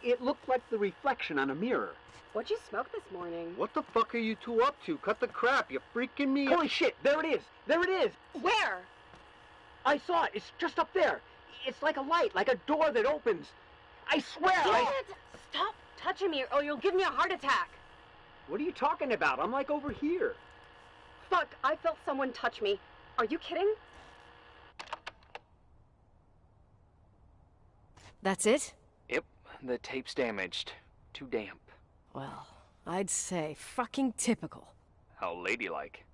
It looked like the reflection on a mirror. What'd you smoke this morning? What the fuck are you two up to? Cut the crap. You're freaking me out. Holy shit, there it is. There it is. Where? I saw it. It's just up there. It's like a light, like a door that opens. I swear. Damn it! Stop touching me or you'll give me a heart attack. What are you talking about? I'm like over here. Fuck, I felt someone touch me. Are you kidding? That's it? Yep, the tape's damaged. Too damp. Well, I'd say fucking typical. How ladylike.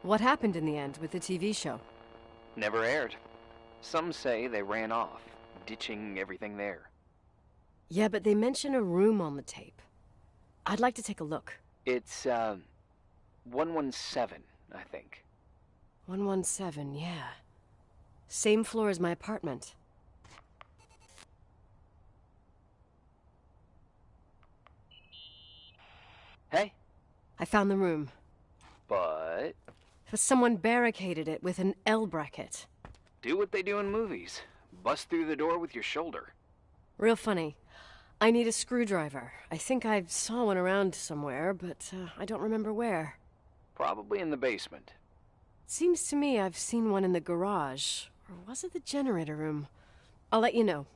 What happened in the end with the TV show? Never aired. Some say they ran off, ditching everything there. Yeah, but they mention a room on the tape. I'd like to take a look. It's, 117, I think. 117, yeah. Same floor as my apartment. Hey. I found the room. But Someone barricaded it with an L bracket. do what they do in movies. Bust through the door with your shoulder. Real funny. I need a screwdriver. I think I saw one around somewhere, but I don't remember where. Probably in the basement. Seems to me I've seen one in the garage. Or was it the generator room? I'll let you know.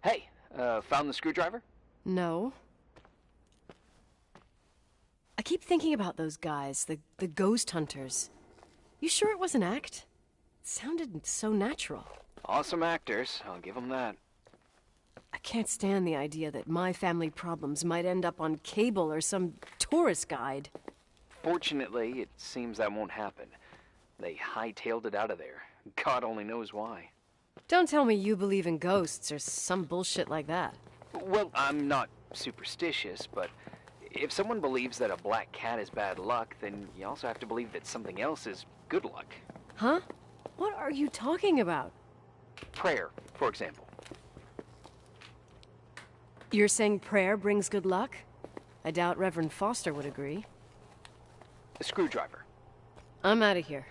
Hey, found the screwdriver? No. I keep thinking about those guys, the ghost hunters. You sure it was an act? It sounded so natural. Awesome actors, I'll give them that. I can't stand the idea that my family problems might end up on cable or some tourist guide. Fortunately, it seems that won't happen. They hightailed it out of there. God only knows why. Don't tell me you believe in ghosts or some bullshit like that. Well, I'm not superstitious, but if someone believes that a black cat is bad luck, then you also have to believe that something else is good luck. Huh? What are you talking about? Prayer, for example. You're saying prayer brings good luck? I doubt Reverend Foster would agree. A screwdriver. I'm out of here.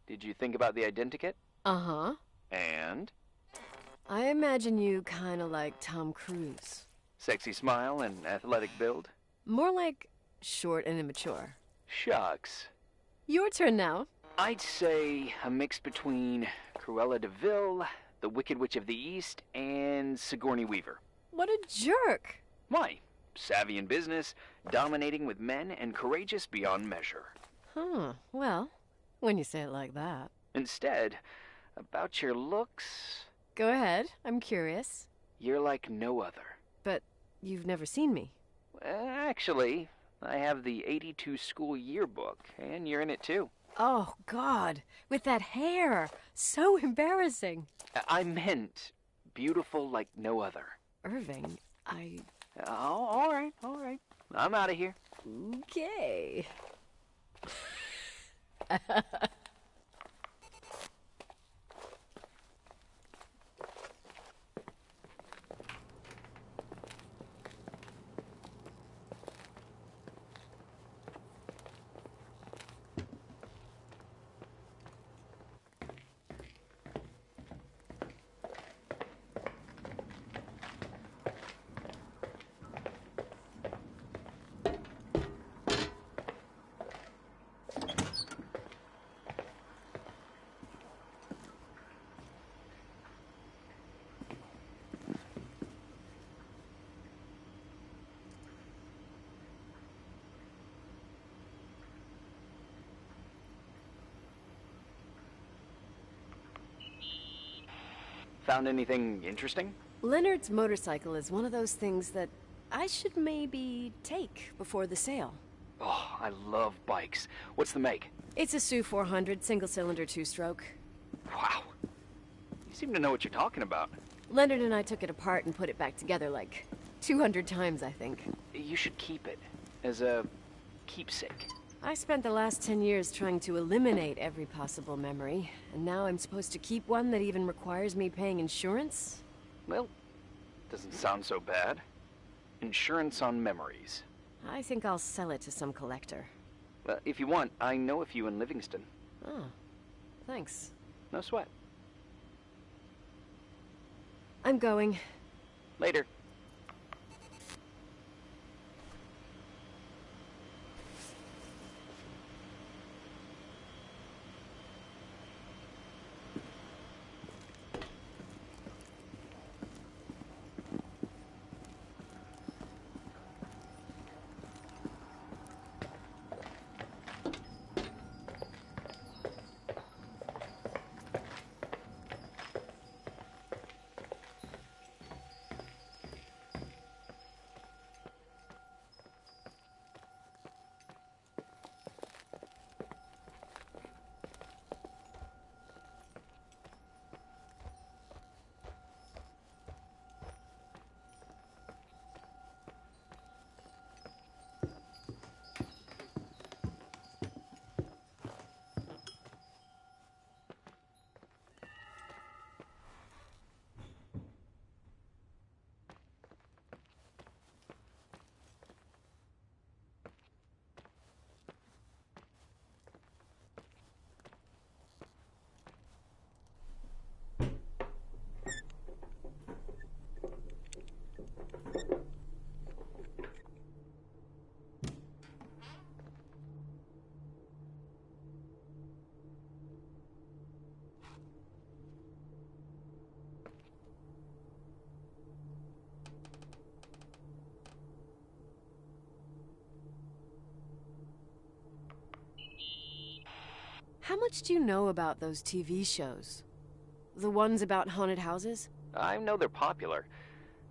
Did you think about the identikit? Uh-huh. And? I imagine you kind of like Tom Cruise. Sexy smile and athletic build? More like short and immature. Shucks. Your turn now. I'd say a mix between Cruella de Vil, the Wicked Witch of the East, and Sigourney Weaver. What a jerk. Why? Savvy in business, dominating with men, and courageous beyond measure. Huh. Well, when you say it like that. Instead, about your looks, Go ahead. I'm curious. you're like no other. But you've never seen me. Actually, I have the '82 school yearbook, and you're in it too. Oh, God. With that hair. So embarrassing. I meant beautiful like no other. Irving, Oh, all right. I'm out of here. Okay. Found anything interesting? Leonard's motorcycle is one of those things that I should maybe take before the sale. Oh, I love bikes. What's the make? It's a SU 400 single-cylinder two-stroke. Wow. Is seem to know what you're talking about. Leonard and I took it apart and put it back together like 200 times, I think. You should keep it as a keepsake. I spent the last 10 years trying to eliminate every possible memory, and now I'm supposed to keep one that even requires me paying insurance? Well, doesn't sound so bad. Insurance on memories. I think I'll sell it to some collector. Well, if you want, I know a few in Livingston. Oh, thanks. No sweat. I'm going. Later. How much do you know about those TV shows? The ones about haunted houses? I know they're popular.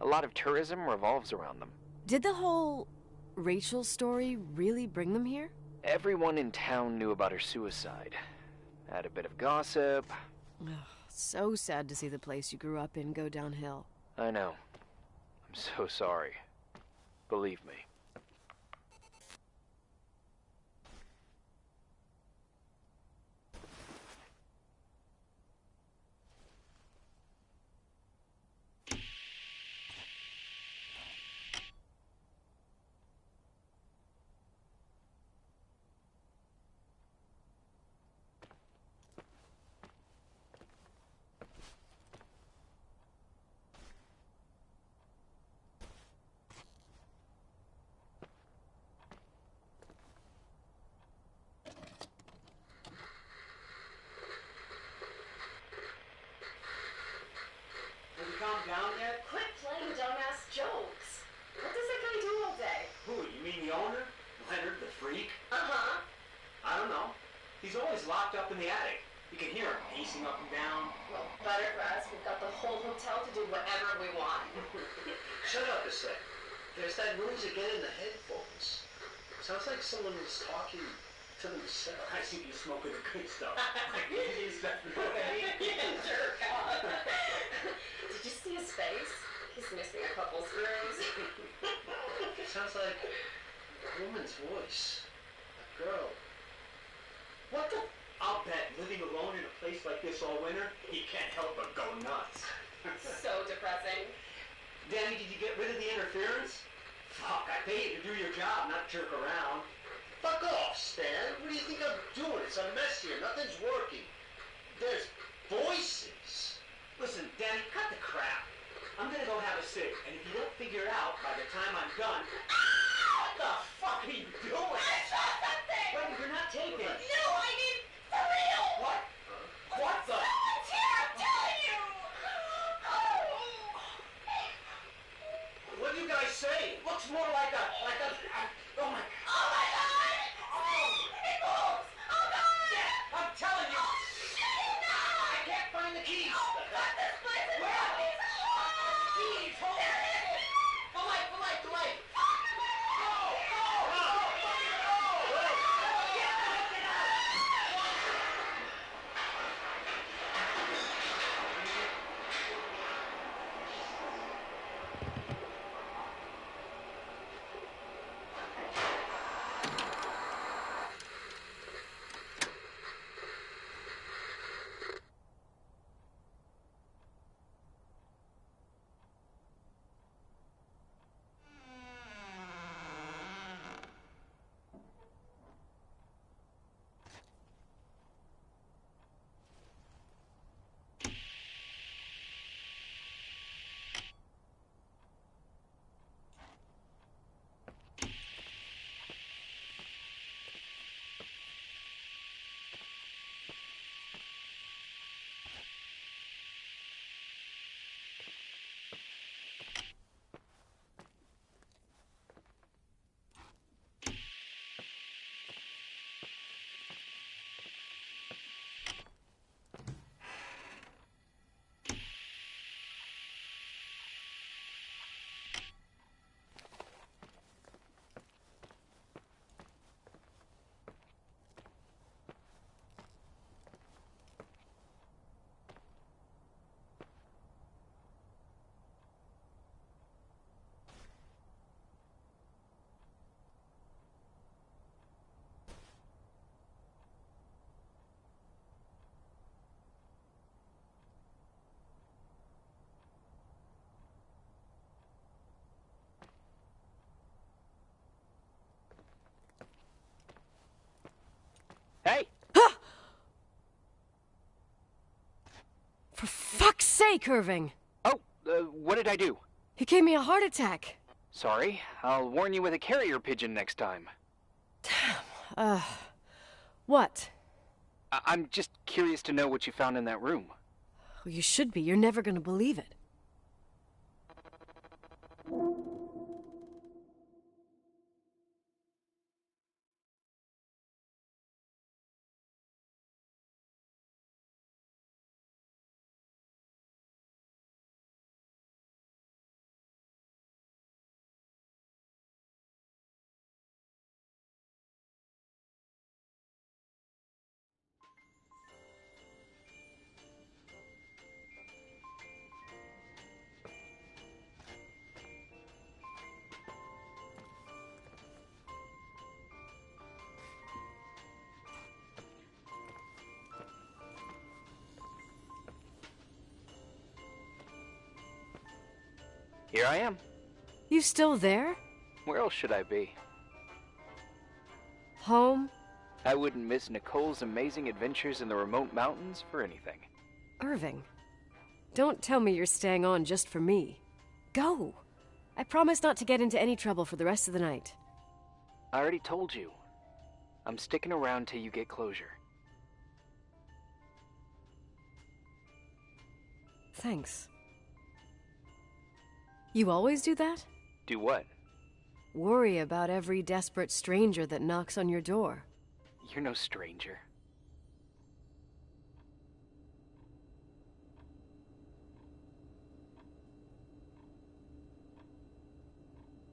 A lot of tourism revolves around them. Did the whole Rachel story really bring them here? Everyone in town knew about her suicide. Had a bit of gossip. Ugh, so sad to see the place you grew up in go downhill. I know. I'm so sorry. Believe me. Calm down yet? Quit playing dumbass jokes. What does that guy do all day? Who, you mean the owner? Leonard the freak? Uh-huh. I don't know. He's always locked up in the attic. You can hear him pacing up and down. Well, better for us. We've got the whole hotel to do whatever we want. Shut up a sec. There's that noise again in the headphones. Sounds like someone was talking to themselves. I see you smoking the good stuff. You know what I mean? Yeah, jerk off. Did you see his face? He's missing a couple screws. Sounds like a woman's voice. A girl. What the? I'll bet living alone in a place like this all winter, he can't help but go nuts. So depressing. Danny, did you get rid of the interference? Fuck, I pay you to do your job, not jerk around. Fuck off, Stan. What do you think I'm doing? It's a mess here. Nothing's working. There's voices. Listen, Danny, cut the crap. I'm gonna go have a cig, and if you don't figure it out by the time I'm done... What the fuck are you doing? I saw something! Wait, you're not taping. No, I mean, for real! What? What the? Someone's here, I'm telling you! What do you guys say? It looks more like a... oh my... Oh my god! It moves! Oh god! Yeah, I'm telling you! Shit, no! I can't find the keys! Oh god, this place is Where? zombies! Keys, hold There on! it is! The light, the light, the light! Fuck, Go! Go! Go! For fuck's sake, Irving! Oh, what did I do? He gave me a heart attack. Sorry, I'll warn you with a carrier pigeon next time. What? I'm just curious to know what you found in that room. Well, you should be. You're never gonna believe it. Here I am. You still there? Where else should I be? Home? I wouldn't miss Nicole's amazing adventures in the remote mountains for anything. Irving, don't tell me you're staying on just for me. Go! I promise not to get into any trouble for the rest of the night. I already told you. I'm sticking around till you get closure. Thanks. You always do that? Do what? Worry about every desperate stranger that knocks on your door. You're no stranger.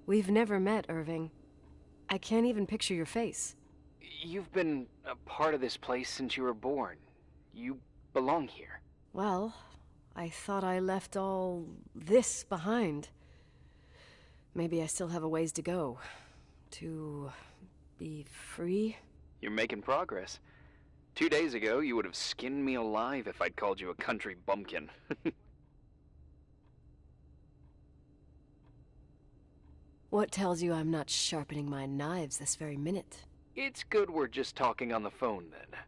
We've never met, Irving. I can't even picture your face. You've been a part of this place since you were born. You belong here. Well, I thought I left all this behind. Maybe I still have a ways to go. To be free? You're making progress. 2 days ago, you would have skinned me alive if I'd called you a country bumpkin. What tells you I'm not sharpening my knives this very minute? It's good we're just talking on the phone, then.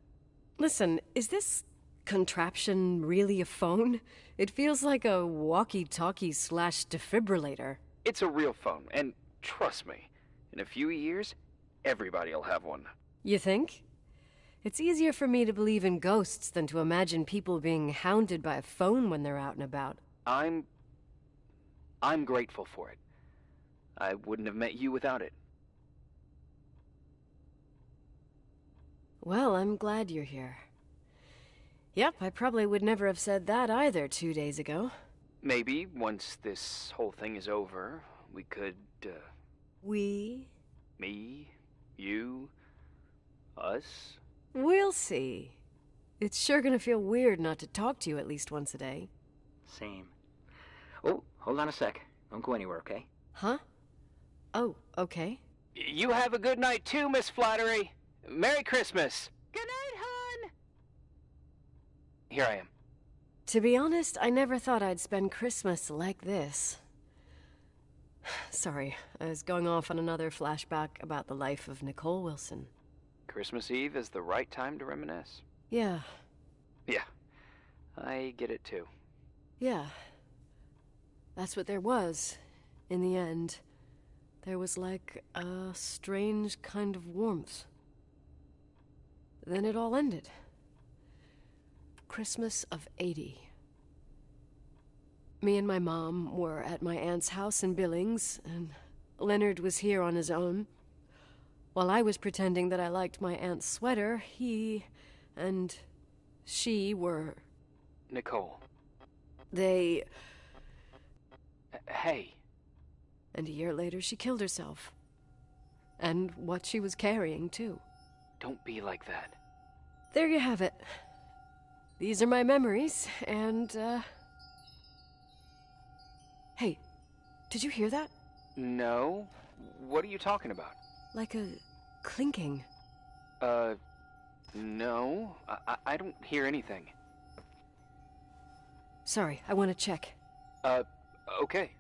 Listen, is this contraption really a phone? It feels like a walkie-talkie / defibrillator. It's a real phone, and trust me, in a few years, everybody'll have one. You think? It's easier for me to believe in ghosts than to imagine people being hounded by a phone when they're out and about. I'm grateful for it. I wouldn't have met you without it. Well, I'm glad you're here. Yep, I probably would never have said that either 2 days ago. Maybe, once this whole thing is over, we could, We? Me, you, us? We'll see. It's sure gonna feel weird not to talk to you at least once a day. Same. Oh, hold on a sec. Don't go anywhere, okay? Huh? Oh, okay. You have a good night too, Miss Flattery. Merry Christmas. Good night, hon! Here I am. To be honest, I never thought I'd spend Christmas like this. Sorry, I was going off on another flashback about the life of Nicole Wilson. Christmas Eve is the right time to reminisce. Yeah. Yeah, I get it too. Yeah. That's what there was, in the end. There was like a strange kind of warmth. Then it all ended. Christmas of '80. Me and my mom were at my aunt's house in Billings, and Leonard was here on his own. While I was pretending that I liked my aunt's sweater, he and she were... Nicole. They... Hey. And a year later, she killed herself. And what she was carrying, too. Don't be like that. There you have it. These are my memories, and, Hey, did you hear that? No. What are you talking about? Like a clinking. No. I don't hear anything. Sorry, I want to check. Okay.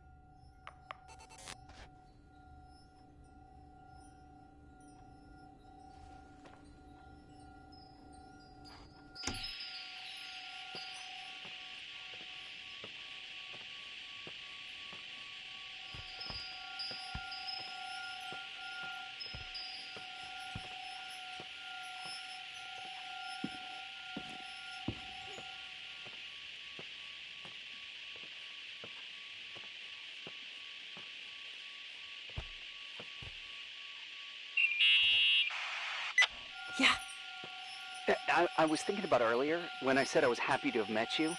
I was thinking about earlier when I said I was happy to have met you.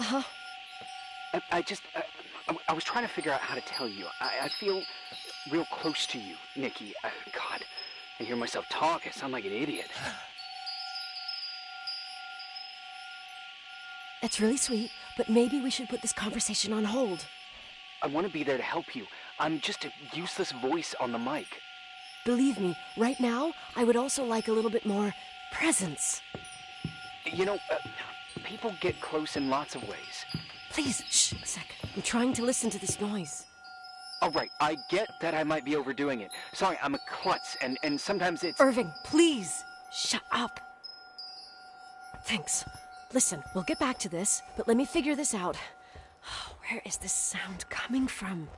Uh-huh. I was trying to figure out how to tell you. I feel real close to you, Nikki. God, I hear myself talk. I sound like an idiot. That's really sweet, but maybe we should put this conversation on hold. I want to be there to help you. I'm just a useless voice on the mic. Believe me, right now, I would also like a little bit more presence. You know, people get close in lots of ways. Please, shh, a sec. I'm trying to listen to this noise. All right, I get that I might be overdoing it. Sorry, I'm a klutz, and sometimes it's... Irving, please, shut up. Thanks. Listen, we'll get back to this, but let me figure this out. Where is this sound coming from?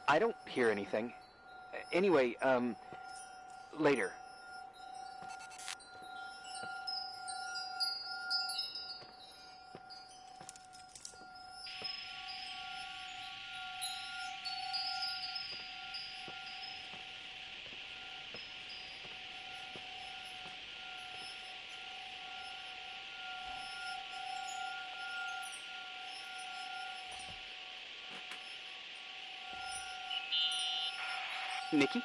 I don't hear anything. Anyway, later. Nikki?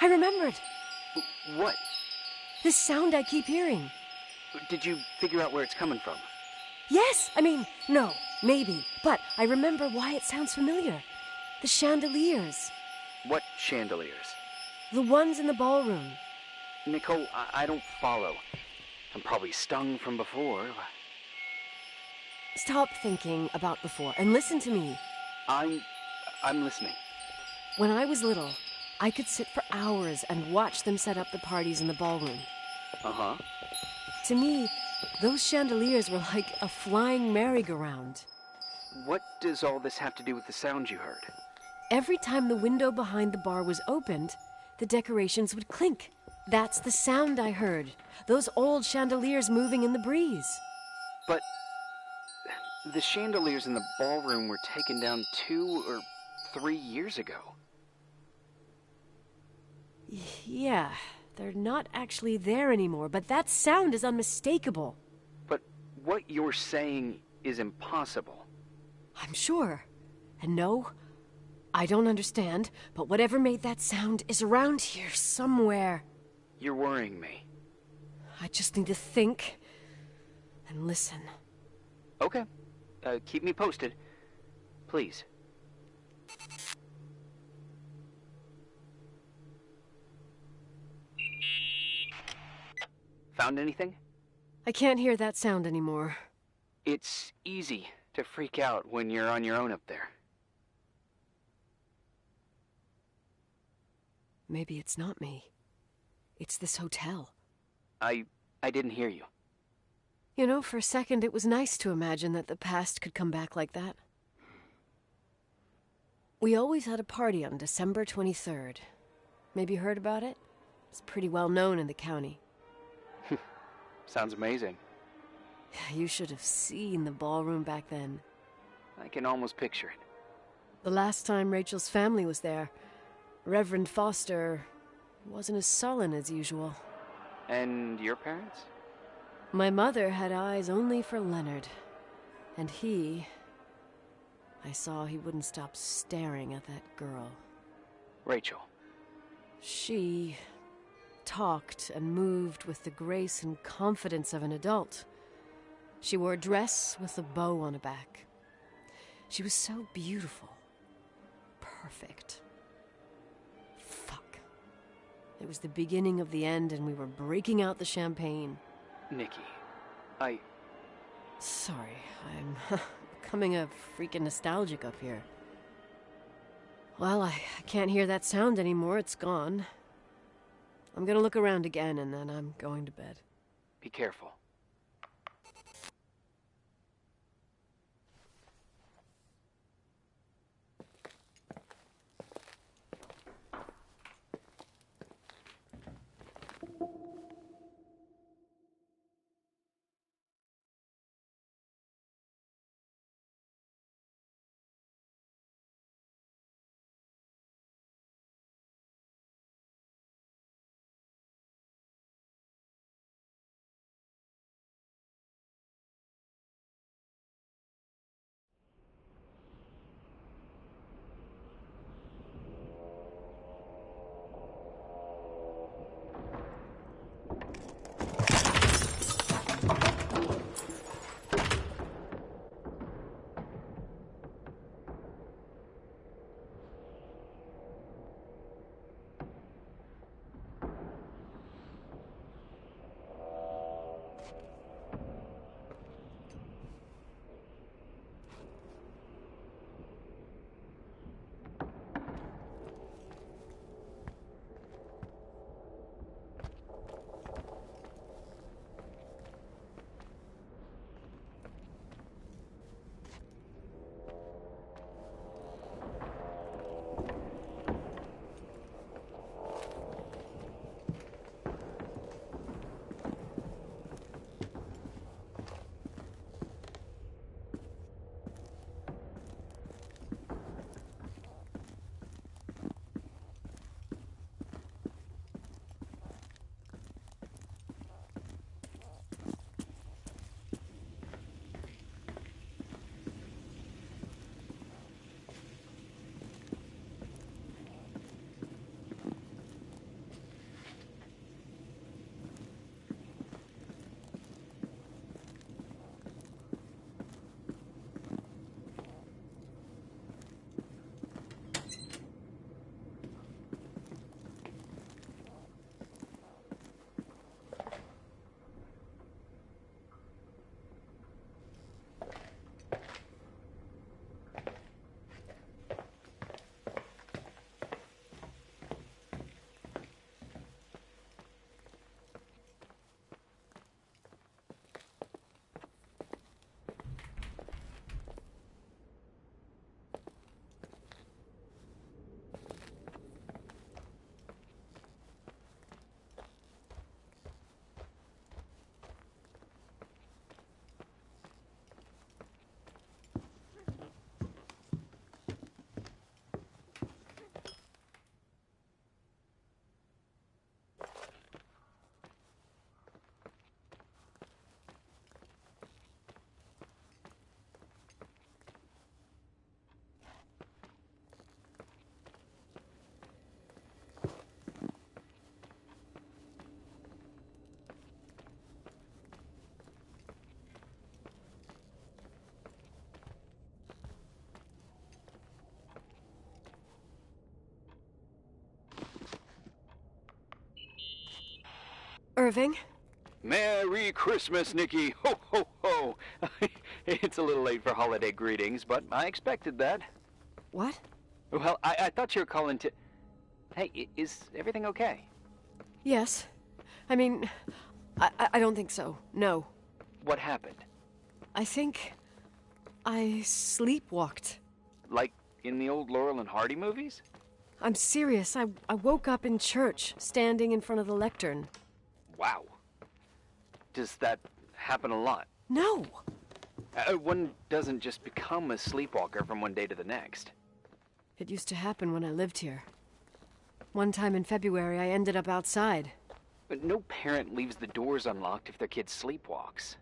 I remembered. What? This sound I keep hearing. Did you figure out where it's coming from? Yes! No, maybe. But I remember why it sounds familiar. The chandeliers. What chandeliers? The ones in the ballroom. Nicole, I don't follow. I'm probably stung from before. Stop thinking about before and listen to me. I'm listening. When I was little, I could sit for hours and watch them set up the parties in the ballroom. Uh-huh. To me, those chandeliers were like a flying merry-go-round. What does all this have to do with the sound you heard? Every time the window behind the bar was opened, the decorations would clink. That's the sound I heard. Those old chandeliers moving in the breeze. But the chandeliers in the ballroom were taken down 2 or 3 years ago. Yeah, they're not actually there anymore, but that sound is unmistakable. But what you're saying is impossible. I'm sure. And no, I don't understand, but whatever made that sound is around here somewhere. You're worrying me. I just need to think and listen. Okay. Keep me posted. Please. Found anything? I can't hear that sound anymore. It's easy to freak out when you're on your own up there. Maybe it's not me. It's this hotel. I didn't hear you. You know, for a second it was nice to imagine that the past could come back like that. We always had a party on December 23rd. Maybe you heard about it? It's pretty well known in the county. Sounds amazing. You should have seen the ballroom back then. I can almost picture it. The last time Rachel's family was there, Reverend Foster wasn't as sullen as usual. And your parents? My mother had eyes only for Leonard. And I saw he wouldn't stop staring at that girl. Rachel. She talked and moved with the grace and confidence of an adult. She wore a dress with a bow on her back. She was so beautiful. Perfect. Fuck. It was the beginning of the end, and we were breaking out the champagne. Nikki, Sorry, I'm becoming a freaking nostalgic up here. Well, I can't hear that sound anymore. It's gone. I'm gonna look around again, and then I'm going to bed. Be careful. Irving. Merry Christmas, Nikki. Ho, ho, ho. It's a little late for holiday greetings, but I expected that. What? Well, I thought you were calling to... Hey, is everything okay? Yes. I mean, I don't think so. No. What happened? I think I sleepwalked. Like in the old Laurel and Hardy movies? I'm serious. I woke up in church, standing in front of the lectern. Wow. Does that happen a lot? No. One doesn't just become a sleepwalker from one day to the next. It used to happen when I lived here. One time in February, I ended up outside. But no parent leaves the doors unlocked if their kid sleepwalks.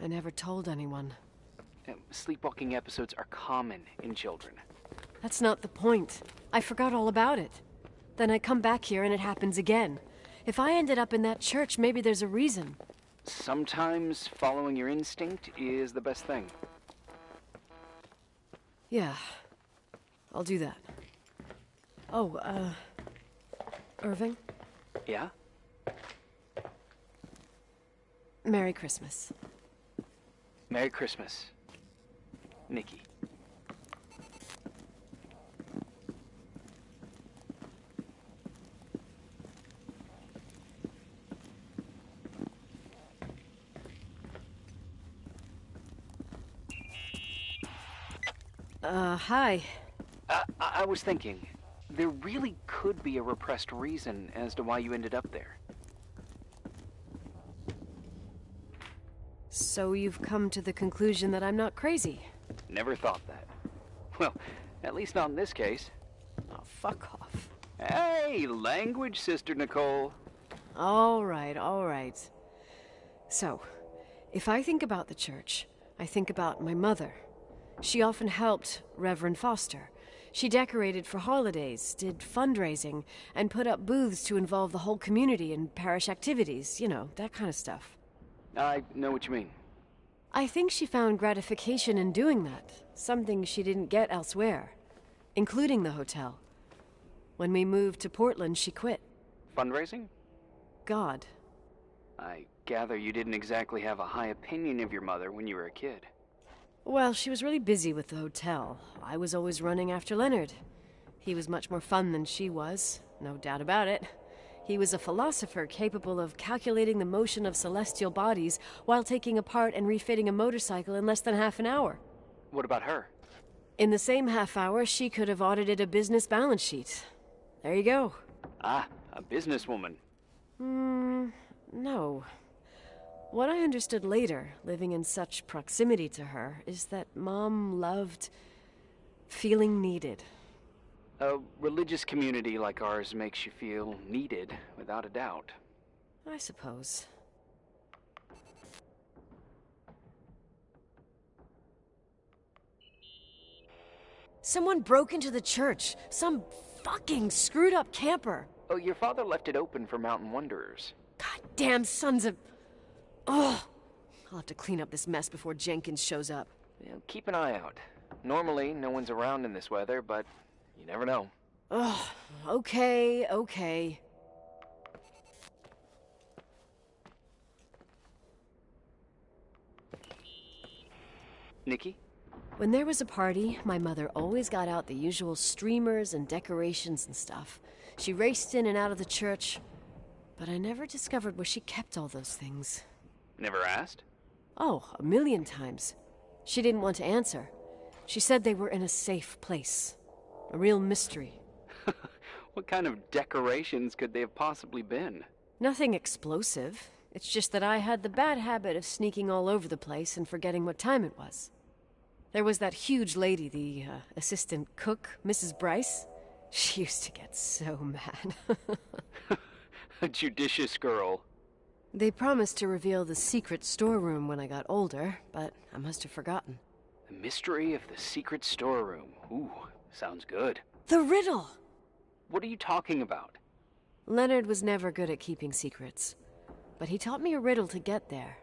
I never told anyone. Sleepwalking episodes are common in children. That's not the point. I forgot all about it. Then I come back here and it happens again. If I ended up in that church, maybe there's a reason. Sometimes following your instinct is the best thing. Yeah. I'll do that. Oh, Irving? Yeah? Merry Christmas. Merry Christmas, Nikki. Hi. I was thinking, there really could be a repressed reason as to why you ended up there. So you've come to the conclusion that I'm not crazy? Never thought that. Well, at least not in this case. Oh, fuck off. Hey, language, Sister Nicole. All right. So, if I think about the church, I think about my mother. She often helped Reverend Foster. She decorated for holidays, did fundraising, and put up booths to involve the whole community in parish activities, you know, that kind of stuff. I know what you mean. I think she found gratification in doing that, something she didn't get elsewhere, including the hotel. When we moved to Portland, she quit. Fundraising? God. I gather you didn't exactly have a high opinion of your mother when you were a kid. Well, she was really busy with the hotel. I was always running after Leonard. He was much more fun than she was, no doubt about it. He was a philosopher capable of calculating the motion of celestial bodies while taking apart and refitting a motorcycle in less than half an hour. What about her? In the same half hour, she could have audited a business balance sheet. There you go. Ah, a businesswoman. No. What I understood later, living in such proximity to her, is that Mom loved feeling needed. A religious community like ours makes you feel needed, without a doubt. I suppose. Someone broke into the church. Some fucking screwed up camper. Oh, your father left it open for mountain wanderers. Goddamn sons of... Ugh. I'll have to clean up this mess before Jenkins shows up. Keep an eye out. Normally, no one's around in this weather, but you never know. Ugh. Okay. Nikki? When there was a party, my mother always got out the usual streamers and decorations and stuff. She raced in and out of the church, but I never discovered where she kept all those things. Never asked? Oh, 1,000,000 times. She didn't want to answer. She said they were in a safe place. A real mystery. What kind of decorations could they have possibly been? Nothing explosive. It's just that I had the bad habit of sneaking all over the place and forgetting what time it was. There was that huge lady, the assistant cook, Mrs. Bryce. She used to get so mad. A judicious girl. They promised to reveal the secret storeroom when I got older, but I must have forgotten. The mystery of the secret storeroom. Ooh, sounds good. The riddle! What are you talking about? Leonard was never good at keeping secrets, but he taught me a riddle to get there.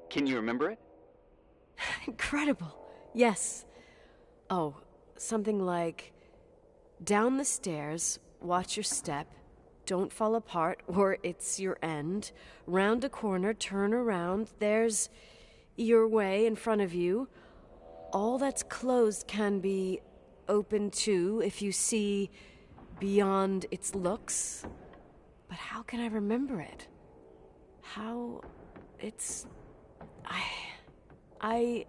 Can you remember it? Incredible. Yes. Oh, something like, down the stairs, watch your step, Don't fall apart, or it's your end. Round a corner, turn around. There's your way in front of you. All that's closed can be open too if you see beyond its looks. But how can I remember it? How... it's... I...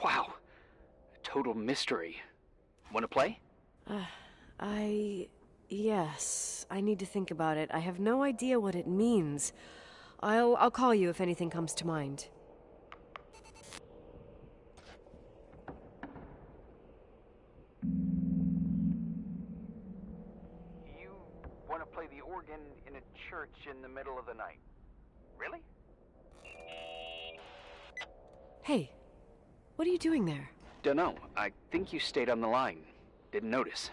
Wow. Total mystery. Want to play? Yes. I need to think about it. I have no idea what it means. I'll call you if anything comes to mind. You want to play the organ in a church in the middle of the night? Really? Hey, what are you doing there? Dunno. I think you stayed on the line. Didn't notice.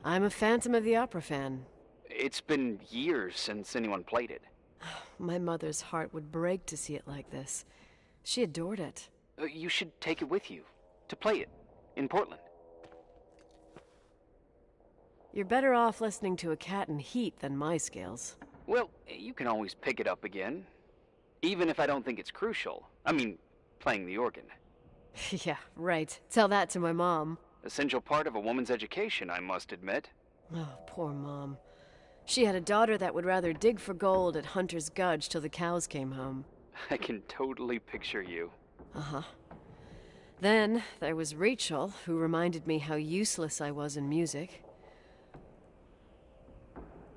I'm a Phantom of the Opera fan. It's been years since anyone played it. My mother's heart would break to see it like this. She adored it. You should take it with you. To play it. In Portland. You're better off listening to a cat in heat than my scales. Well, you can always pick it up again. Even if I don't think it's crucial. I mean, playing the organ. Yeah, right. Tell that to my mom. Essential part of a woman's education, I must admit. Oh, poor Mom. She had a daughter that would rather dig for gold at Hunter's Gulch till the cows came home. I can totally picture you. Uh-huh. Then there was Rachel, who reminded me how useless I was in music.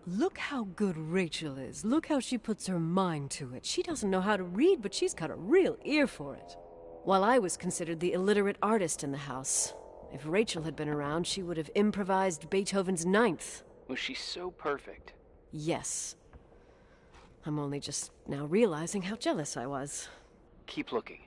Look how good Rachel is. Look how she puts her mind to it. She doesn't know how to read, but she's got a real ear for it. While I was considered the illiterate artist in the house. If Rachel had been around, she would have improvised Beethoven's Ninth. Was she so perfect? Yes. I'm only just now realizing how jealous I was. Keep looking.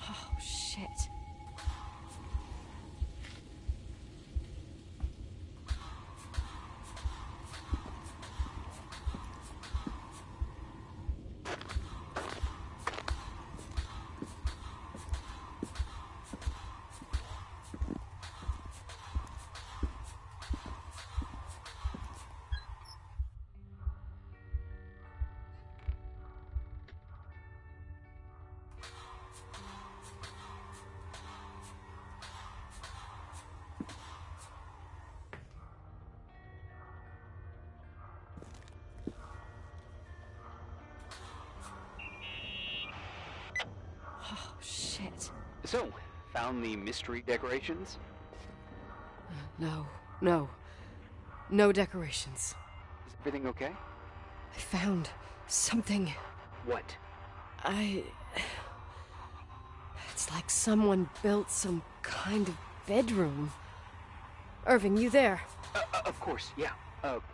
Oh, shit. Oh, shit. So, found the mystery decorations? No. No decorations. Is everything okay? I found something. What? It's like someone built some kind of bedroom. Irving, you there? Of course, yeah.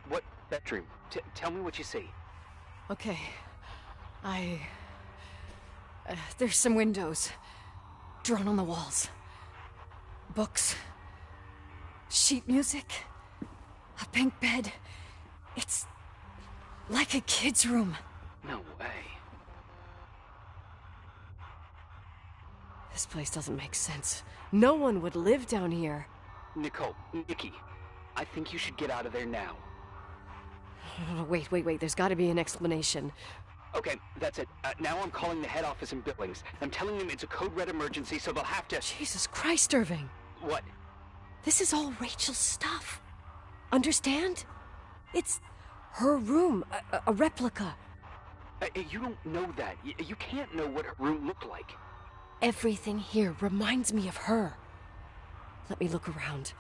What bedroom? Tell me what you see. Okay. There's some windows. Drawn on the walls. Books. Sheet music. A pink bed. It's like a kid's room. No way. This place doesn't make sense. No one would live down here. Nikki, I think you should get out of there now. Wait. There's got to be an explanation. Okay, that's it. Now I'm calling the head office in Billings. I'm telling them it's a code red emergency, so they'll have to... Jesus Christ, Irving. What? This is all Rachel's stuff. Understand? It's her room, a replica. You don't know that. You can't know what her room looked like. Everything here reminds me of her. Let me look around.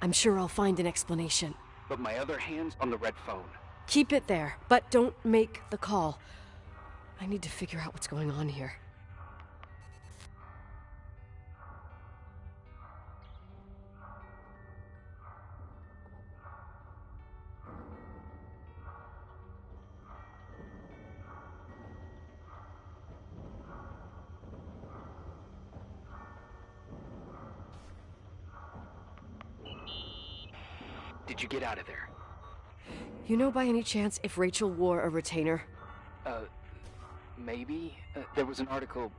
I'm sure I'll find an explanation. But my other hand's on the red phone. Keep it there, but don't make the call. I need to figure out what's going on here. Did you get out of there? You know by any chance if Rachel wore a retainer? Maybe. There was an article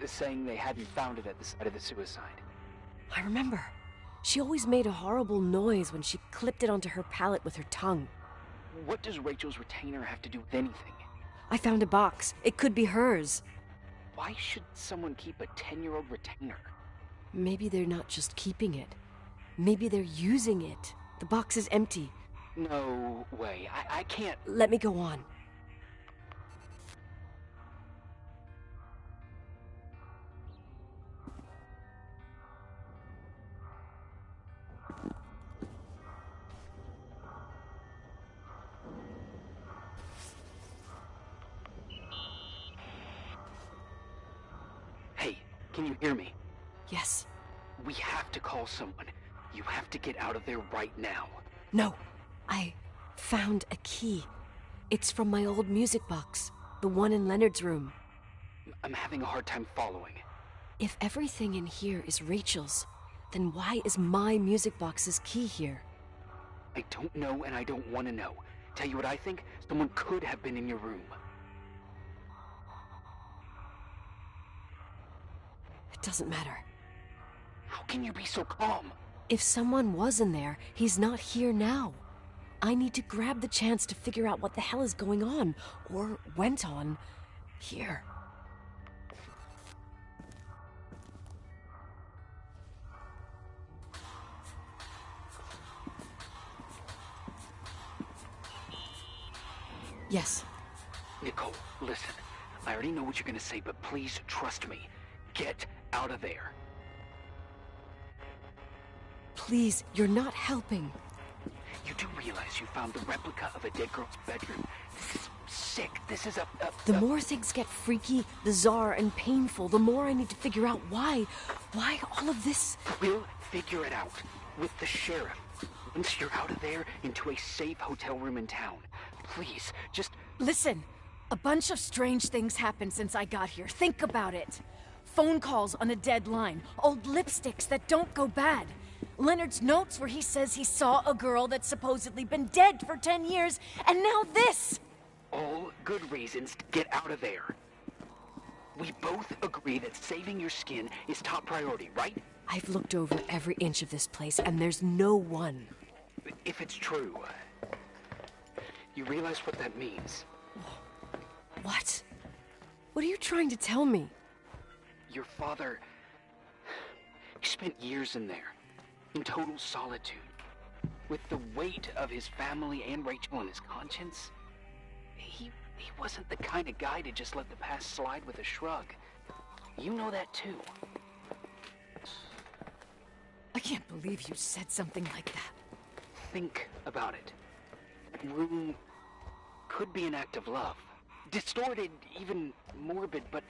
saying they hadn't found it at the site of the suicide. I remember. She always made a horrible noise when she clipped it onto her palate with her tongue. What does Rachel's retainer have to do with anything? I found a box. It could be hers. Why should someone keep a 10-year-old retainer? Maybe they're not just keeping it. Maybe they're using it. The box is empty. No way. I can't... Let me go on. Hey, can you hear me? Yes. We have to call someone. You have to get out of there right now. No. I found a key. It's from my old music box. The one in Leonard's room. I'm having a hard time following. If everything in here is Rachel's, then why is my music box's key here? I don't know and I don't want to know. Tell you what I think? Someone could have been in your room. It doesn't matter. How can you be so calm? If someone was in there, he's not here now. I need to grab the chance to figure out what the hell is going on, or went on, here. Yes. Nicole, listen. I already know what you're gonna say, but please trust me. Get out of there. Please, you're not helping. You do realize you found the replica of a dead girl's bedroom. This is sick. This is The more things get freaky, bizarre, and painful, the more I need to figure out why. Why all of this? We'll figure it out. With the sheriff. Once you're out of there, into a safe hotel room in town. Please, just... Listen. A bunch of strange things happened since I got here. Think about it. Phone calls on a dead line. Old lipsticks that don't go bad. Leonard's notes where he says he saw a girl that's supposedly been dead for 10 years, and now this! All good reasons to get out of there. We both agree that saving your skin is top priority, right? I've looked over every inch of this place, and there's no one. If it's true, you realize what that means. What? What are you trying to tell me? Your father... He spent years in there. In total solitude, with the weight of his family and Rachel on his conscience. He wasn't the kind of guy to just let the past slide with a shrug. You know that too. I can't believe you said something like that. Think about it. That room could be an act of love. Distorted, even morbid, but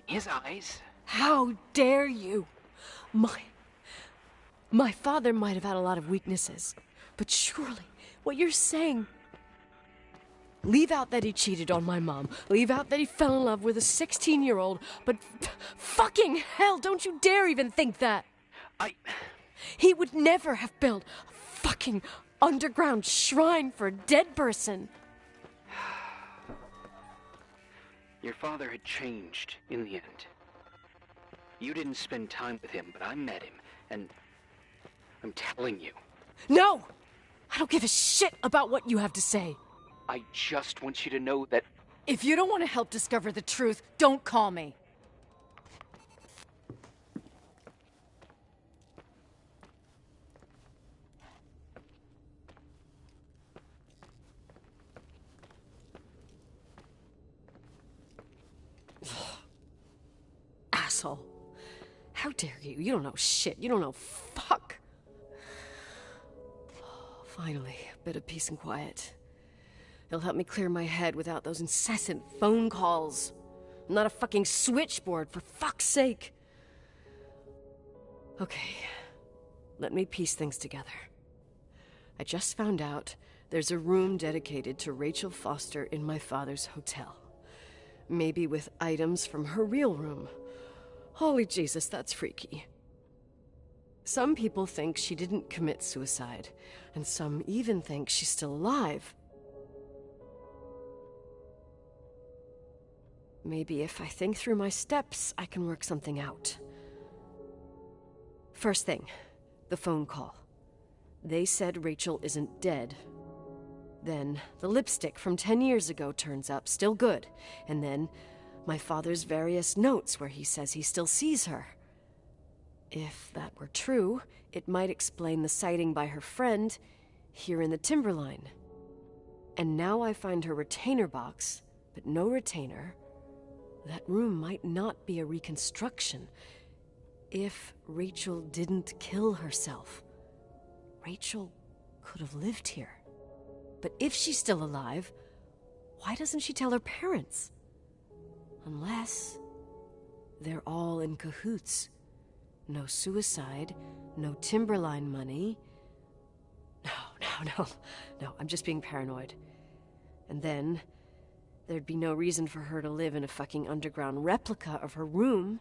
his eyes... How dare you! My father might have had a lot of weaknesses, but surely what you're saying... Leave out that he cheated on my mom. Leave out that he fell in love with a 16-year-old, but fucking hell, don't you dare even think that! He would never have built a fucking underground shrine for a dead person. Your father had changed in the end. You didn't spend time with him, but I met him, and... I'm telling you. No! I don't give a shit about what you have to say. I just want you to know that... If you don't want to help discover the truth, don't call me. asshole. How dare you? You don't know shit. You don't know fuck. Finally, a bit of peace and quiet. It'll help me clear my head without those incessant phone calls. I'm not a fucking switchboard, for fuck's sake. Okay, let me piece things together. I just found out there's a room dedicated to Rachel Foster in my father's hotel. Maybe with items from her real room. Holy Jesus, that's freaky. Some people think she didn't commit suicide, and some even think she's still alive. Maybe if I think through my steps, I can work something out. First thing, the phone call. They said Rachel isn't dead. Then the lipstick from 10 years ago turns up, still good. And then my father's various notes where he says he still sees her. If that were true, it might explain the sighting by her friend here in the Timberline. And now I find her retainer box, but no retainer. That room might not be a reconstruction. If Rachel didn't kill herself, Rachel could have lived here. But if she's still alive, why doesn't she tell her parents? Unless they're all in cahoots. No suicide, no Timberline money. No, I'm just being paranoid. And then there'd be no reason for her to live in a fucking underground replica of her room.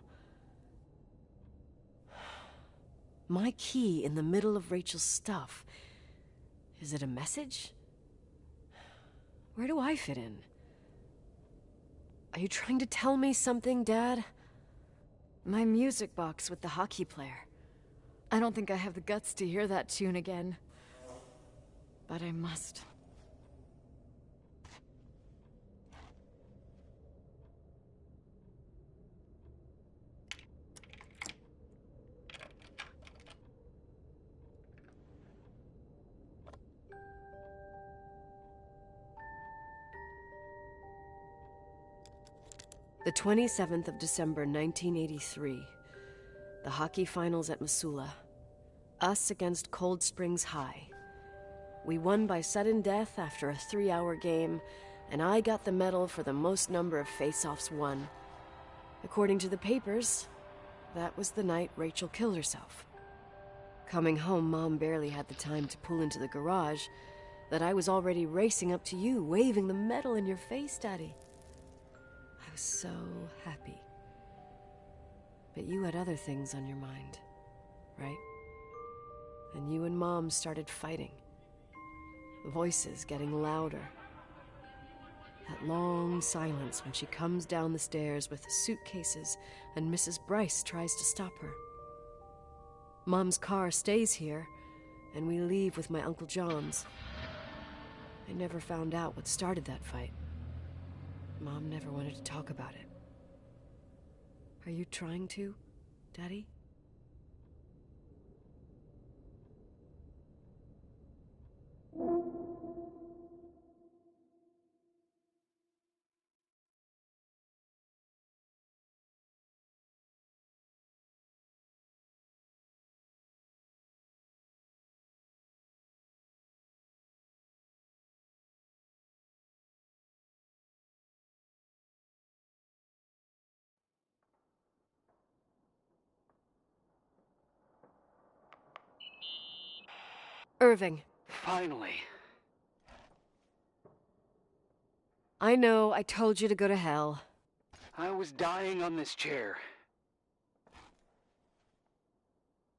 My key in the middle of Rachel's stuff. Is it a message? Where do I fit in? Are you trying to tell me something, Dad? My music box with the hockey player. I don't think I have the guts to hear that tune again. But I must. The 27th of December, 1983. The hockey finals at Missoula. Us against Cold Springs High. We won by sudden death after a 3-hour game, and I got the medal for the most number of face-offs won. According to the papers, that was the night Rachel killed herself. Coming home, Mom barely had the time to pull into the garage that I was already racing up to you, waving the medal in your face, Daddy. I was so happy. But you had other things on your mind, right? And you and Mom started fighting. Voices getting louder. That long silence when she comes down the stairs with the suitcases and Mrs. Bryce tries to stop her. Mom's car stays here, and we leave with my Uncle John's. I never found out what started that fight. Mom never wanted to talk about it. Are you trying to, Daddy? Irving. Finally. I know, I told you to go to hell. I was dying on this chair.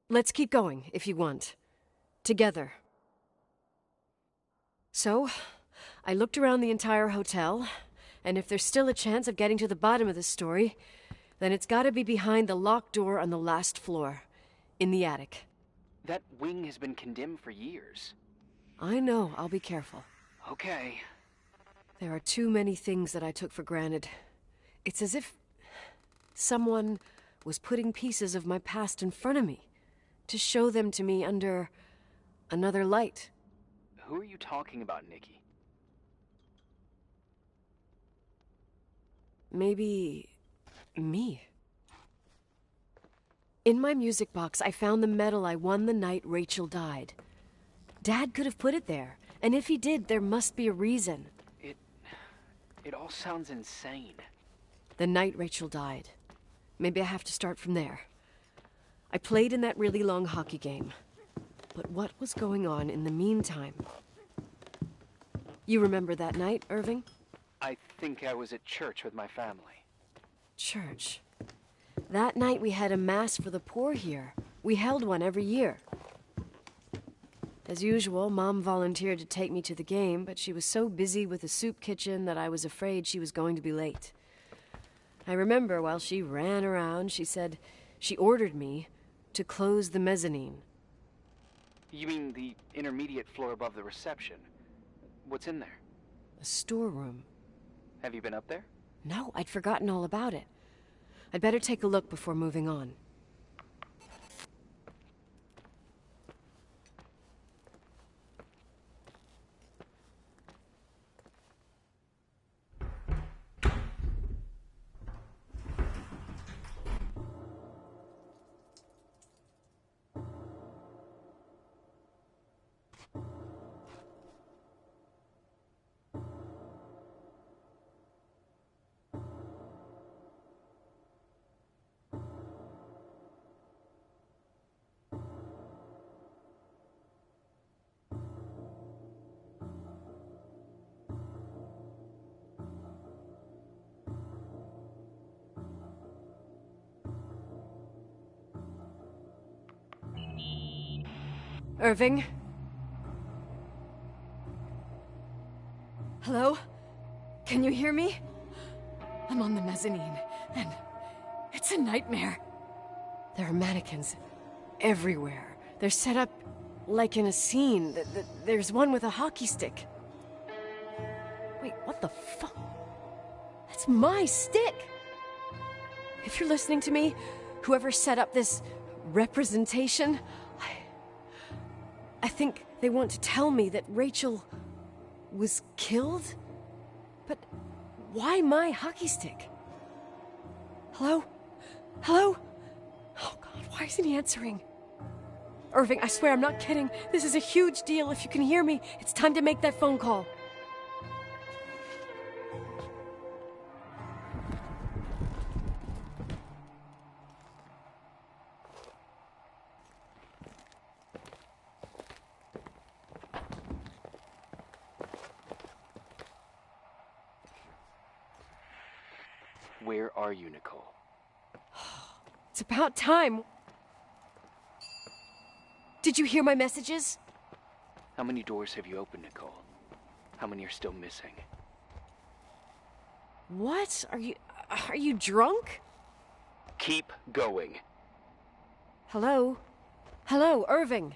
Let's keep going, if you want. Together. So, I looked around the entire hotel, and if there's still a chance of getting to the bottom of this story, then it's gotta be behind the locked door on the last floor, in the attic. That wing has been condemned for years. I know, I'll be careful. Okay. There are too many things that I took for granted. It's as if someone was putting pieces of my past in front of me, to show them to me under another light. Who are you talking about, Nikki? Maybe me. In my music box, I found the medal I won the night Rachel died. Dad could have put it there, and if he did, there must be a reason. It all sounds insane. The night Rachel died. Maybe I have to start from there. I played in that really long hockey game. But what was going on in the meantime? You remember that night, Irving? I think I was at church with my family. Church? That night we had a mass for the poor here. We held one every year. As usual, Mom volunteered to take me to the game, but she was so busy with the soup kitchen that I was afraid she was going to be late. I remember while she ran around, she said she ordered me to close the mezzanine. You mean the intermediate floor above the reception? What's in there? A storeroom. Have you been up there? No, I'd forgotten all about it. I'd better take a look before moving on. Irving? Hello? Can you hear me? I'm on the mezzanine, and it's a nightmare. There are mannequins everywhere. They're set up like in a scene. There's one with a hockey stick. Wait, what the fuck? That's my stick! If you're listening to me, whoever set up this representation, I think they want to tell me that Rachel was killed? But why my hockey stick? Hello? Hello? Oh God, why isn't he answering? Irving, I swear I'm not kidding. This is a huge deal. If you can hear me, it's time to make that phone call. Where are you, Nicole? It's about time. Did you hear my messages? How many doors have you opened, Nicole? How many are still missing? What? Are you drunk? Keep going. Hello? Hello, Irving.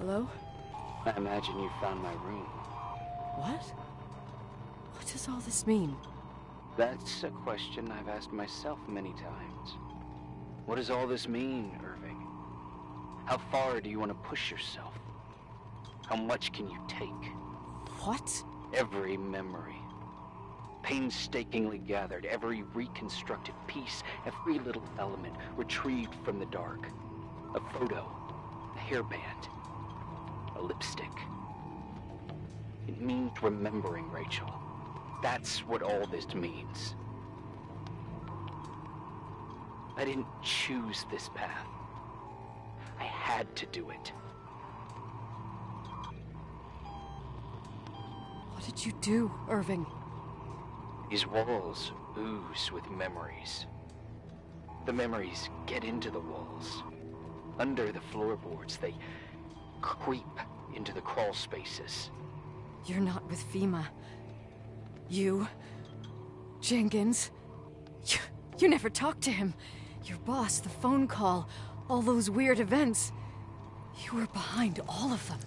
Hello? I imagine you found my room. What? What does all this mean? That's a question I've asked myself many times. What does all this mean, Irving? How far do you want to push yourself? How much can you take? What? Every memory. Painstakingly gathered, every reconstructed piece, every little element retrieved from the dark. A photo, a hairband, a lipstick. It means remembering, Rachel. That's what all this means. I didn't choose this path. I had to do it. What did you do, Irving? These walls ooze with memories. The memories get into the walls. Under the floorboards, they creep into the crawl spaces. You're not with FEMA. You... Jenkins... You never talked to him. Your boss, the phone call, all those weird events. You were behind all of them.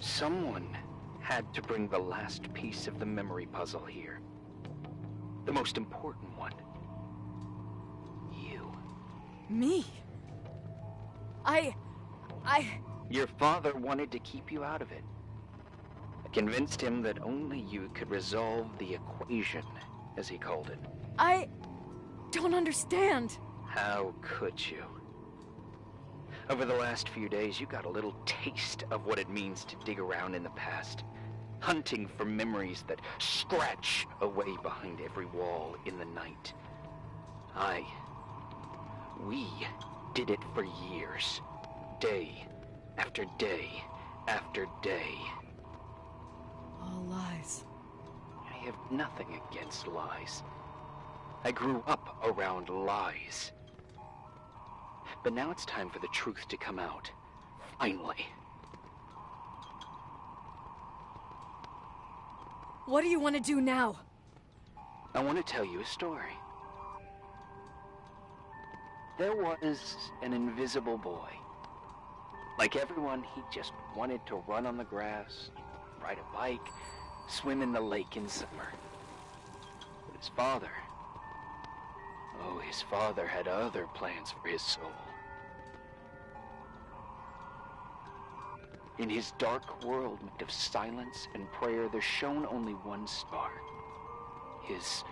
Someone had to bring the last piece of the memory puzzle here. The most important one. You. Me? I... Your father wanted to keep you out of it. I convinced him that only you could resolve the equation, as he called it. I don't understand. How could you? Over the last few days, you got a little taste of what it means to dig around in the past. Hunting for memories that scratch away behind every wall in the night. We did it for years. Day after day after day. All lies. I have nothing against lies. I grew up around lies. But now it's time for the truth to come out. Finally. What do you want to do now? I want to tell you a story. There was an invisible boy. Like everyone, he just wanted to run on the grass, ride a bike, swim in the lake in summer. But his father had other plans for his soul. In his dark world made of silence and prayer, there shone only one star. His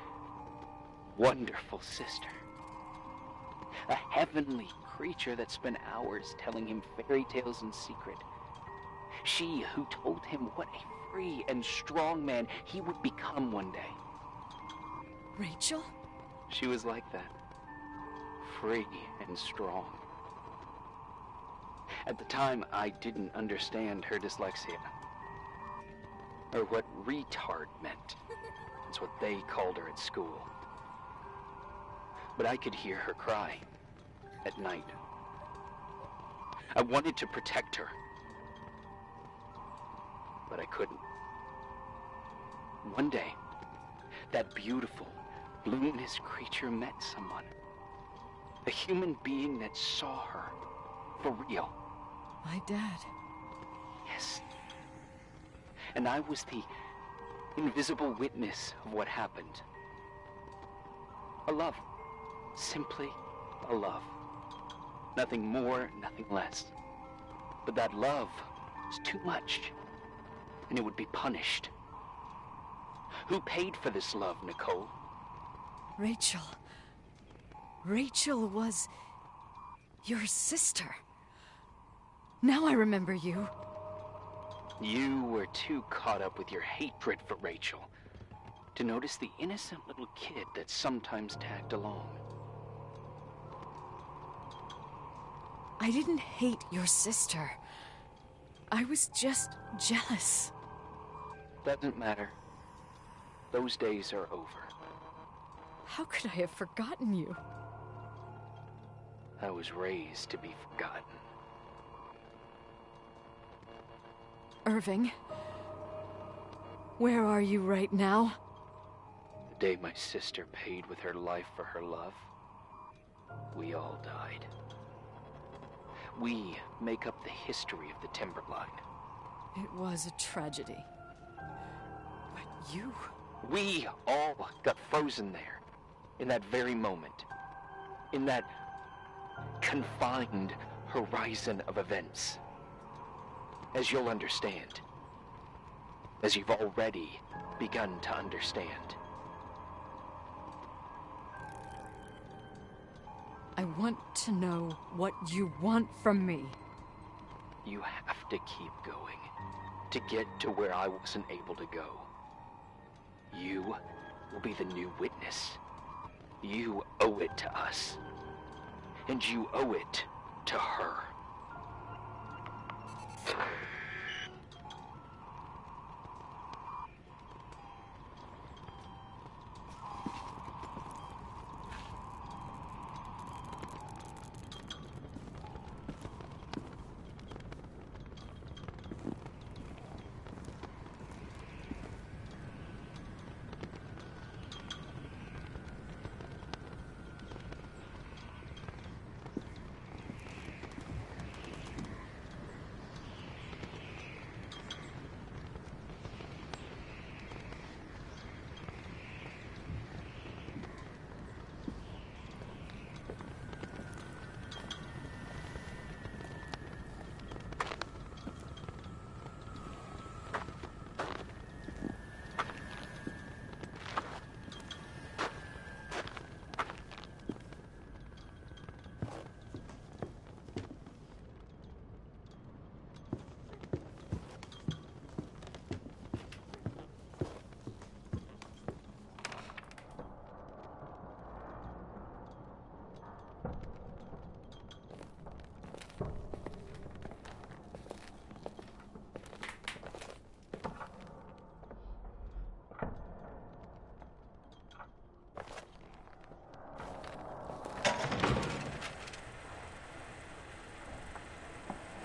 wonderful sister. A heavenly creature that spent hours telling him fairy tales in secret. She who told him what a free and strong man he would become one day. Rachel? She was like that. Free and strong. At the time, I didn't understand her dyslexia. Or what retard meant. That's what they called her at school. But I could hear her cry at night. I wanted to protect her. But I couldn't. One day, that beautiful, luminous creature met someone. A human being that saw her for real. My dad. Yes. And I was the invisible witness of what happened. A love. Simply a love. Nothing more, nothing less. But that love was too much, and it would be punished. Who paid for this love, Nicole? Rachel. Rachel was your sister. Now I remember you. You were too caught up with your hatred for Rachel to notice the innocent little kid that sometimes tagged along. I didn't hate your sister. I was just jealous. Doesn't matter. Those days are over. How could I have forgotten you? I was raised to be forgotten. Irving, where are you right now? The day my sister paid with her life for her love, we all died. We make up the history of the Timberline. It was a tragedy. But you... We all got frozen there, in that very moment. In that confined horizon of events. As you'll understand. As you've already begun to understand. I want to know what you want from me. You have to keep going to get to where I wasn't able to go. You will be the new witness. You owe it to us. And you owe it to her.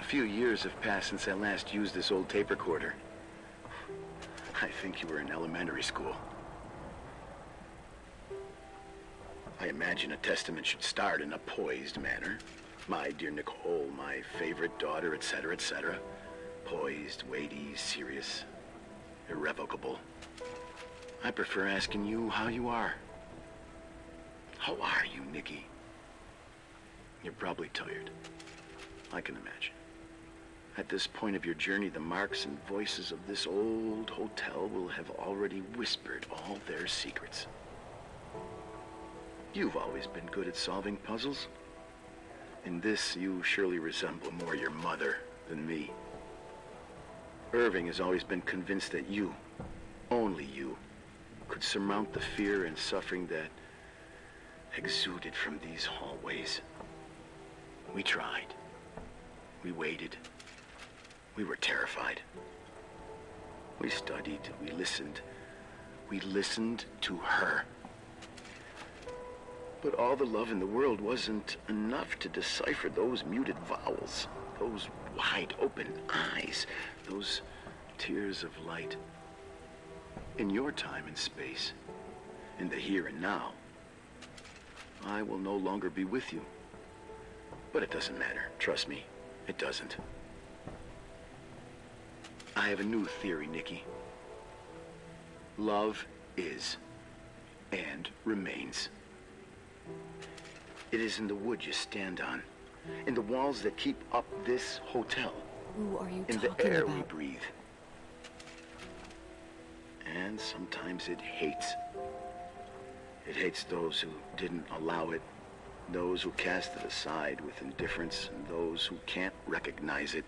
A few years have passed since I last used this old tape recorder. I think you were in elementary school. I imagine a testament should start in a poised manner. My dear Nicole, my favorite daughter, etc., etc. Poised, weighty, serious, irrevocable. I prefer asking you how you are. How are you, Nikki? You're probably tired. I can imagine. At this point of your journey, the marks and voices of this old hotel will have already whispered all their secrets. You've always been good at solving puzzles. In this, you surely resemble more your mother than me. Irving has always been convinced that you, only you, could surmount the fear and suffering that exuded from these hallways. We tried. We waited. We were terrified. We studied. We listened. We listened to her. But all the love in the world wasn't enough to decipher those muted vowels, those wide open eyes, those tears of light. In your time and space, in the here and now, I will no longer be with you. But it doesn't matter. Trust me, it doesn't. I have a new theory, Nikki. Love is and remains. It is in the wood you stand on, in the walls that keep up this hotel, Who are you in talking the air about? we breathe. And sometimes it hates. It hates those who didn't allow it, those who cast it aside with indifference, and those who can't recognize it.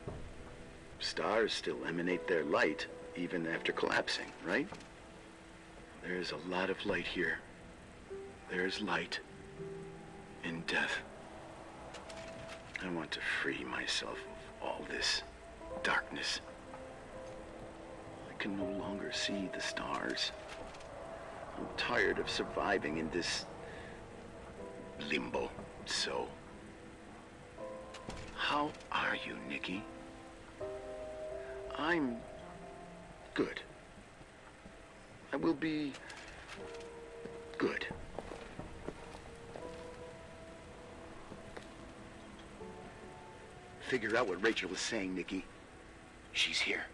Stars still emanate their light, even after collapsing, right? There's a lot of light here. There's light in death. I want to free myself of all this darkness. I can no longer see the stars. I'm tired of surviving in this limbo. So, how are you, Nikki? I'm good. I will be good. figure out what Rachel is saying, Nikki. She's here.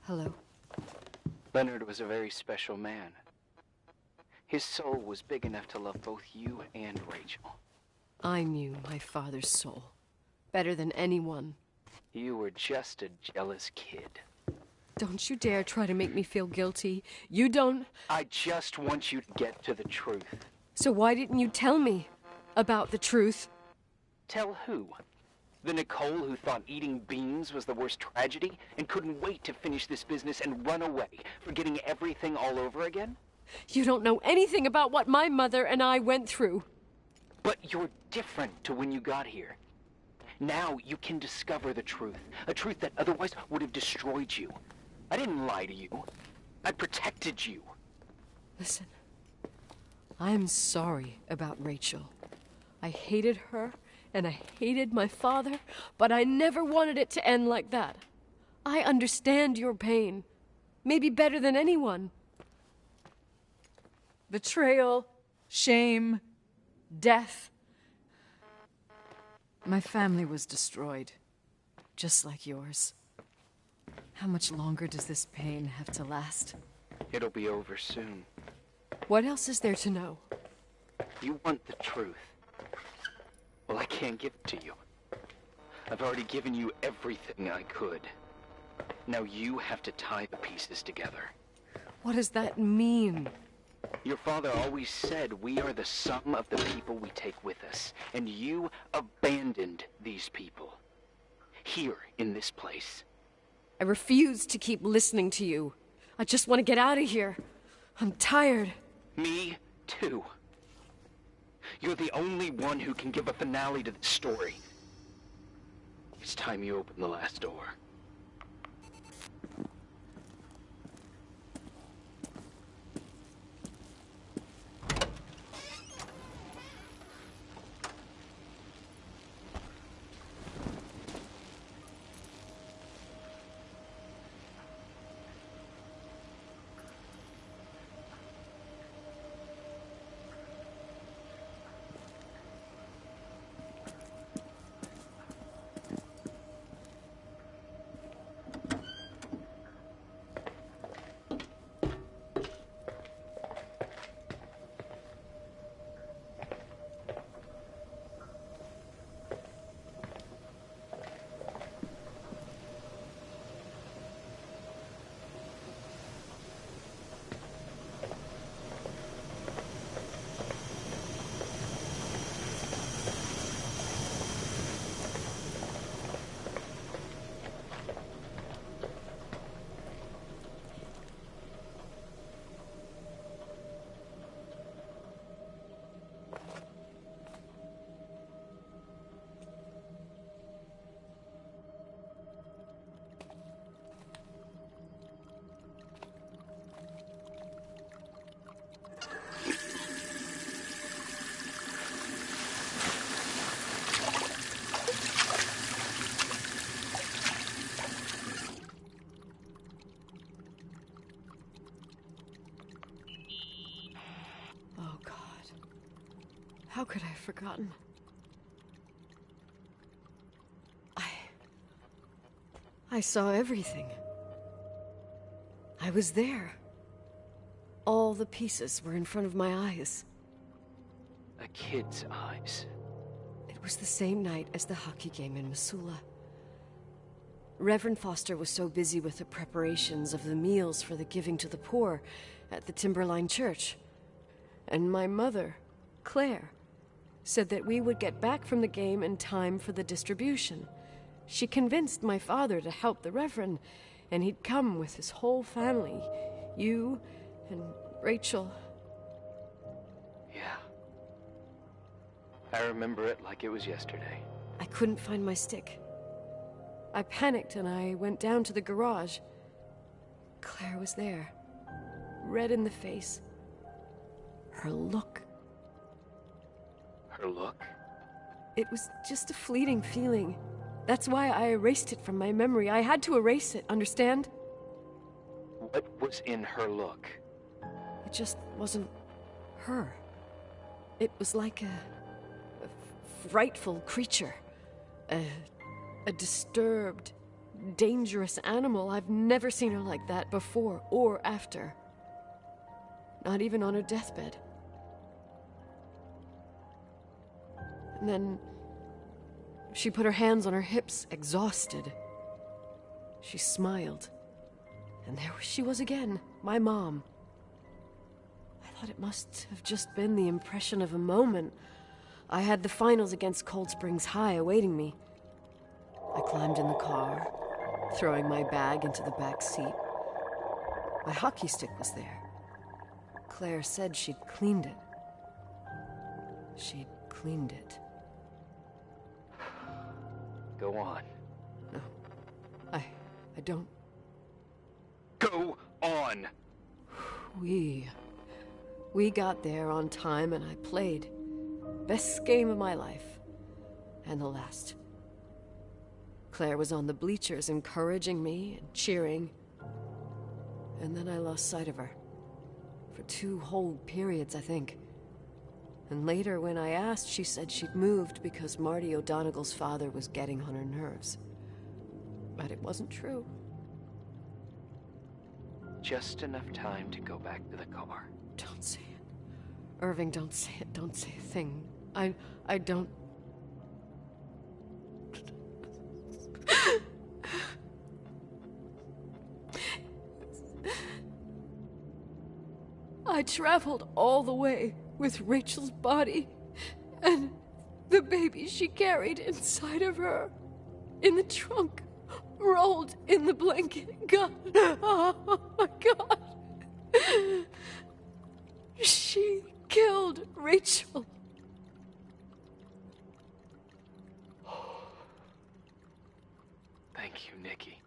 Hello. Leonard was a very special man. His soul was big enough to love both you and Rachel. I knew my father's soul better than anyone. You were just a jealous kid. Don't you dare try to make me feel guilty. You don't... I just want you to get to the truth. So why didn't you tell me about the truth? Tell who? The Nicole who thought eating beans was the worst tragedy and couldn't wait to finish this business and run away, forgetting everything all over again? You don't know anything about what my mother and I went through. But you're different to when you got here. Now you can discover the truth, a truth that otherwise would have destroyed you. I didn't lie to you. I protected you. Listen, I'm sorry about Rachel. I hated her, and I hated my father, but I never wanted it to end like that. I understand your pain, maybe better than anyone. Betrayal, shame, death. My family was destroyed, just like yours. How much longer does this pain have to last? It'll be over soon. What else is there to know? You want the truth. Well, I can't give it to you. I've already given you everything I could. Now you have to tie the pieces together. What does that mean? Your father always said we are the sum of the people we take with us, and you abandoned these people. Here, in this place. I refuse to keep listening to you. I just want to get out of here. I'm tired. Me, too. You're the only one who can give a finale to this story. It's time you open the last door. How could I have forgotten? I saw everything. I was there. All the pieces were in front of my eyes. A kid's eyes. It was the same night as the hockey game in Missoula. Reverend Foster was so busy with the preparations of the meals for the giving to the poor at the Timberline Church. And my mother, Claire, said that we would get back from the game in time for the distribution. She convinced my father to help the Reverend, and he'd come with his whole family. You and Rachel. Yeah. I remember it like it was yesterday. I couldn't find my stick. I panicked and I went down to the garage. Claire was there, red in the face. Her look. Her look? It was just a fleeting feeling. That's why I erased it from my memory. I had to erase it, understand? What was in her look? It just wasn't her. It was like a frightful creature. A disturbed, dangerous animal. I've never seen her like that before or after. Not even on her deathbed. And then she put her hands on her hips, exhausted. She smiled. And there she was again, my mom. I thought it must have just been the impression of a moment. I had the finals against Cold Springs High awaiting me. I climbed in the car, throwing my bag into the back seat. My hockey stick was there. Claire said she'd cleaned it. She'd cleaned it. Go on. No. I don't. Go on! We got there on time and I played. Best game of my life. And the last. Claire was on the bleachers encouraging me and cheering. And then I lost sight of her. For 2 whole periods, I think. And later, when I asked, she said she'd moved because Marty O'Donegal's father was getting on her nerves. But it wasn't true. Just enough time to go back to the car. Don't say it. Irving, don't say it. Don't say a thing. I don't... I traveled all the way with Rachel's body and the baby she carried inside of her in the trunk, rolled in the blanket. God, oh my God. She killed Rachel. Thank you, Nikki.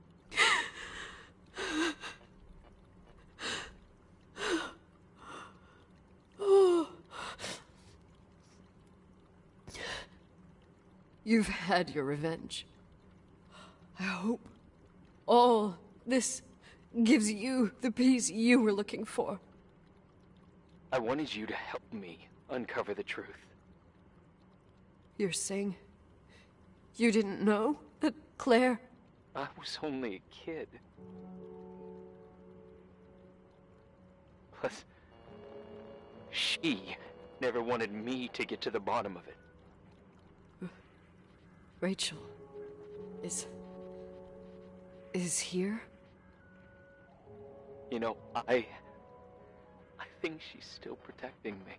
You've had your revenge. I hope all this gives you the peace you were looking for. I wanted you to help me uncover the truth. You're saying you didn't know that Claire... I was only a kid. Plus, she never wanted me to get to the bottom of it. Rachel is here? You know, I think she's still protecting me.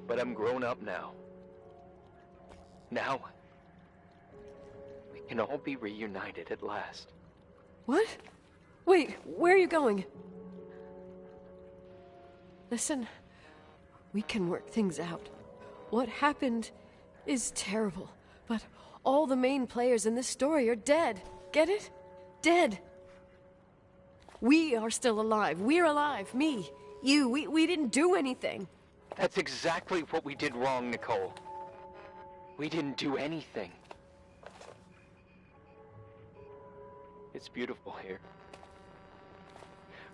But I'm grown up now. Now, we can all be reunited at last. What? Wait, where are you going? Listen, we can work things out. What happened is terrible, but all the main players in this story are dead. Get it? Dead. We are still alive. We're alive. Me, you, we didn't do anything. That's exactly what we did wrong, Nicole. We didn't do anything. It's beautiful here.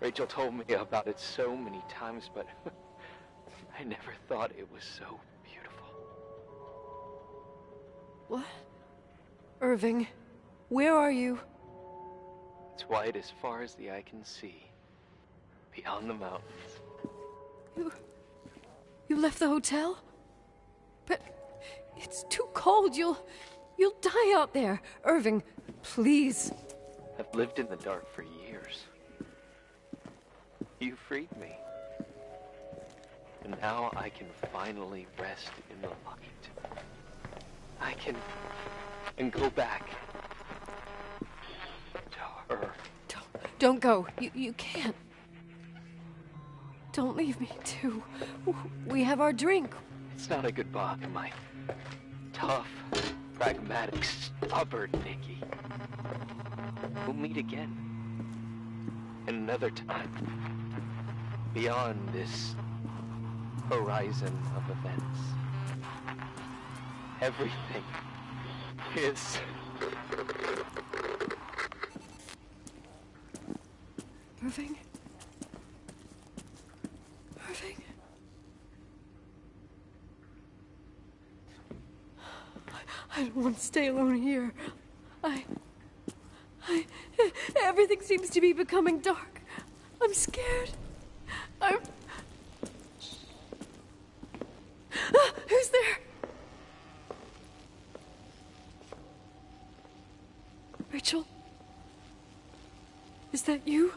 Rachel told me about it so many times, but I never thought it was so beautiful. What? Irving, where are you? It's white as far as the eye can see, beyond the mountains. You left the hotel? But it's too cold. You'll die out there. Irving, please. I've lived in the dark for years. You freed me. And now I can finally rest in the light. I can go back to her. Don't go. You can't. Don't leave me, too. We have our drink. It's not a goodbye, my tough, pragmatic, stubborn Nikki. We'll meet again. Another time. Beyond this horizon of events. Everything is... Irving? Irving? I don't want to stay alone here. Everything seems to be becoming dark. I'm scared. Who's there? Rachel? Is that you?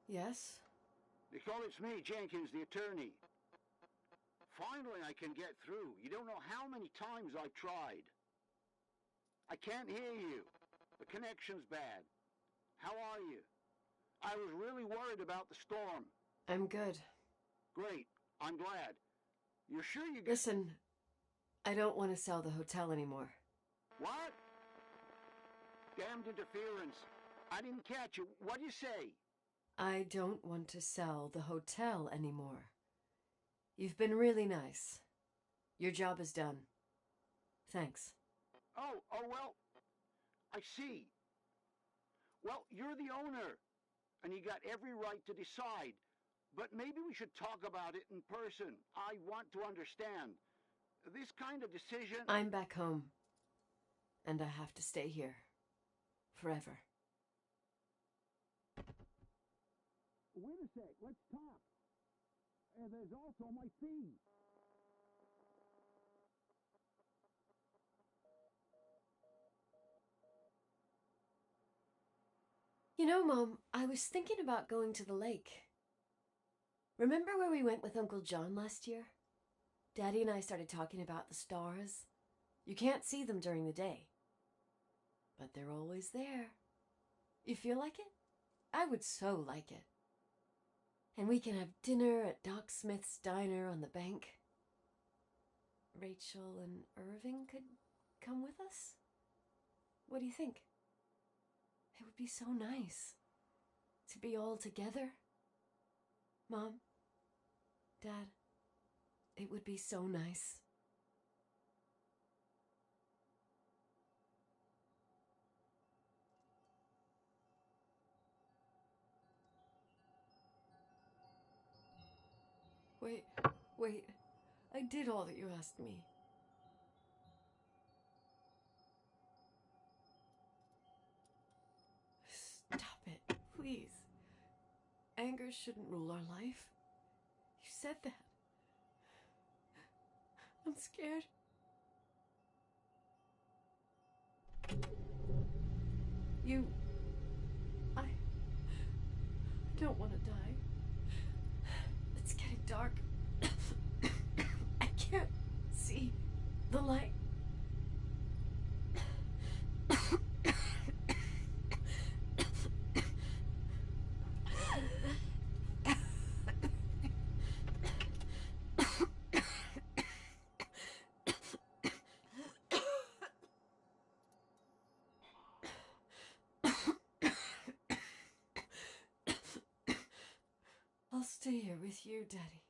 Yes? Nicole, it's me, Jenkins, the attorney. Finally, I can get through. You don't know how many times I've tried. I can't hear you. The connection's bad. How are you? I was really worried about the storm. I'm good. Great. I'm glad. You're sure you... Listen, I don't want to sell the hotel anymore. What? Damned interference. I didn't catch you. What'd you say? I don't want to sell the hotel anymore. You've been really nice. Your job is done. Thanks. Oh, well, I see. Well, you're the owner, and you got every right to decide. But maybe we should talk about it in person. I want to understand. This kind of decision... I'm back home, and I have to stay here. Forever. Wait a sec, let's talk. There's also my fee. You know, Mom, I was thinking about going to the lake. Remember where we went with Uncle John last year? Daddy and I started talking about the stars. You can't see them during the day, but they're always there. You feel like it? I would so like it. And we can have dinner at Doc Smith's diner on the bank. Rachel and Irving could come with us? What do you think? It would be so nice to be all together. Mom, Dad, it would be so nice. Wait. I did all that you asked me. Stop it, please. Anger shouldn't rule our life. You said that. I'm scared. I don't want to die. It's getting dark. I can't see the light. stay here with you, Daddy.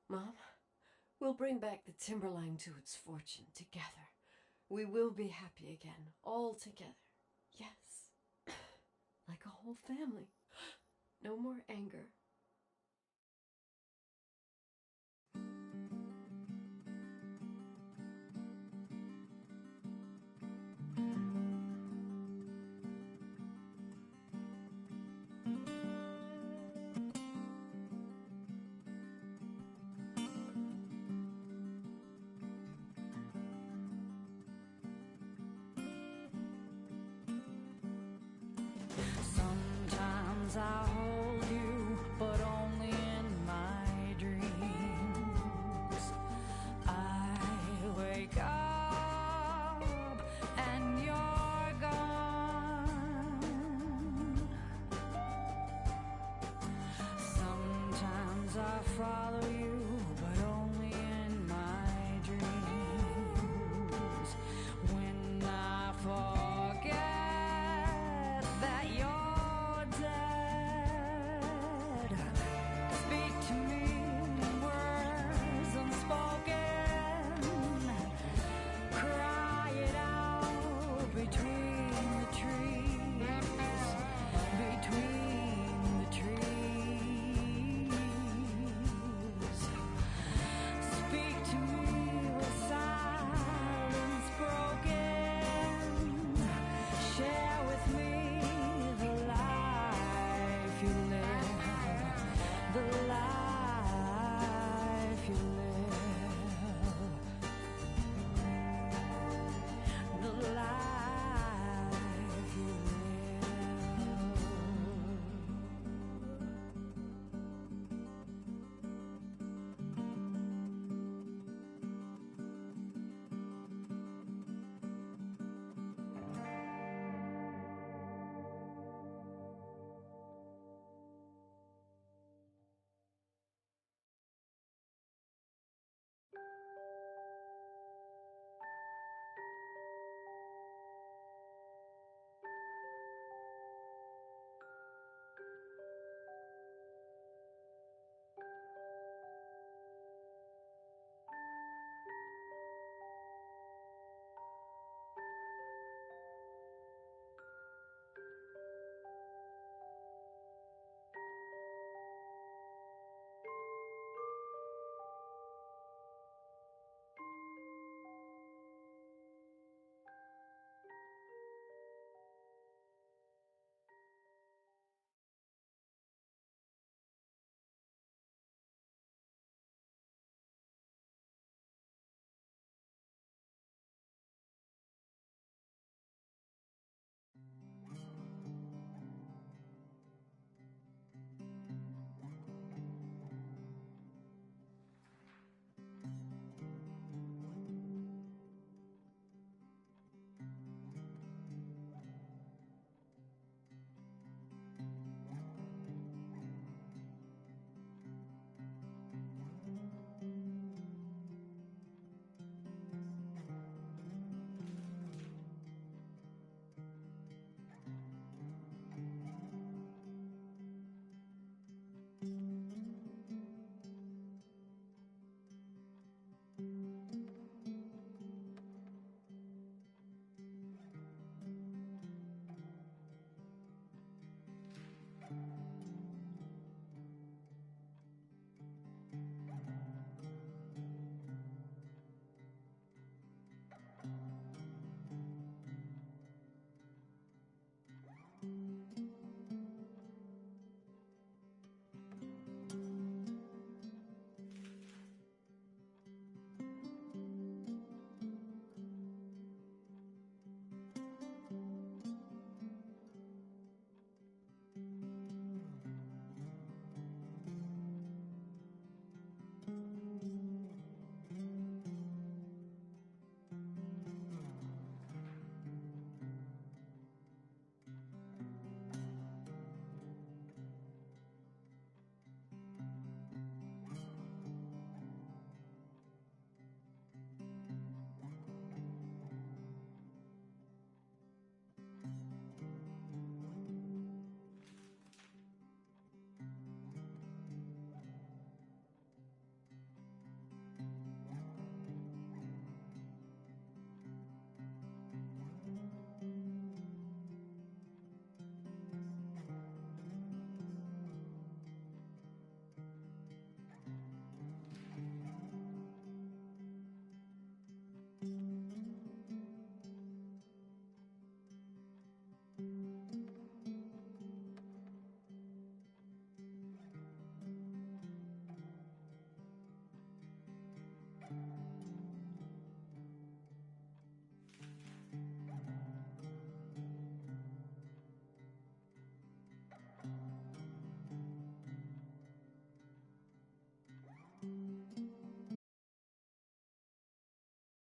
Mom, we'll bring back the Timberline to its fortune together. We will be happy again, all together. Yes. Like a whole family. No more anger. Sometimes I hold you, but only in my dreams. I wake up and you're gone. Sometimes I follow you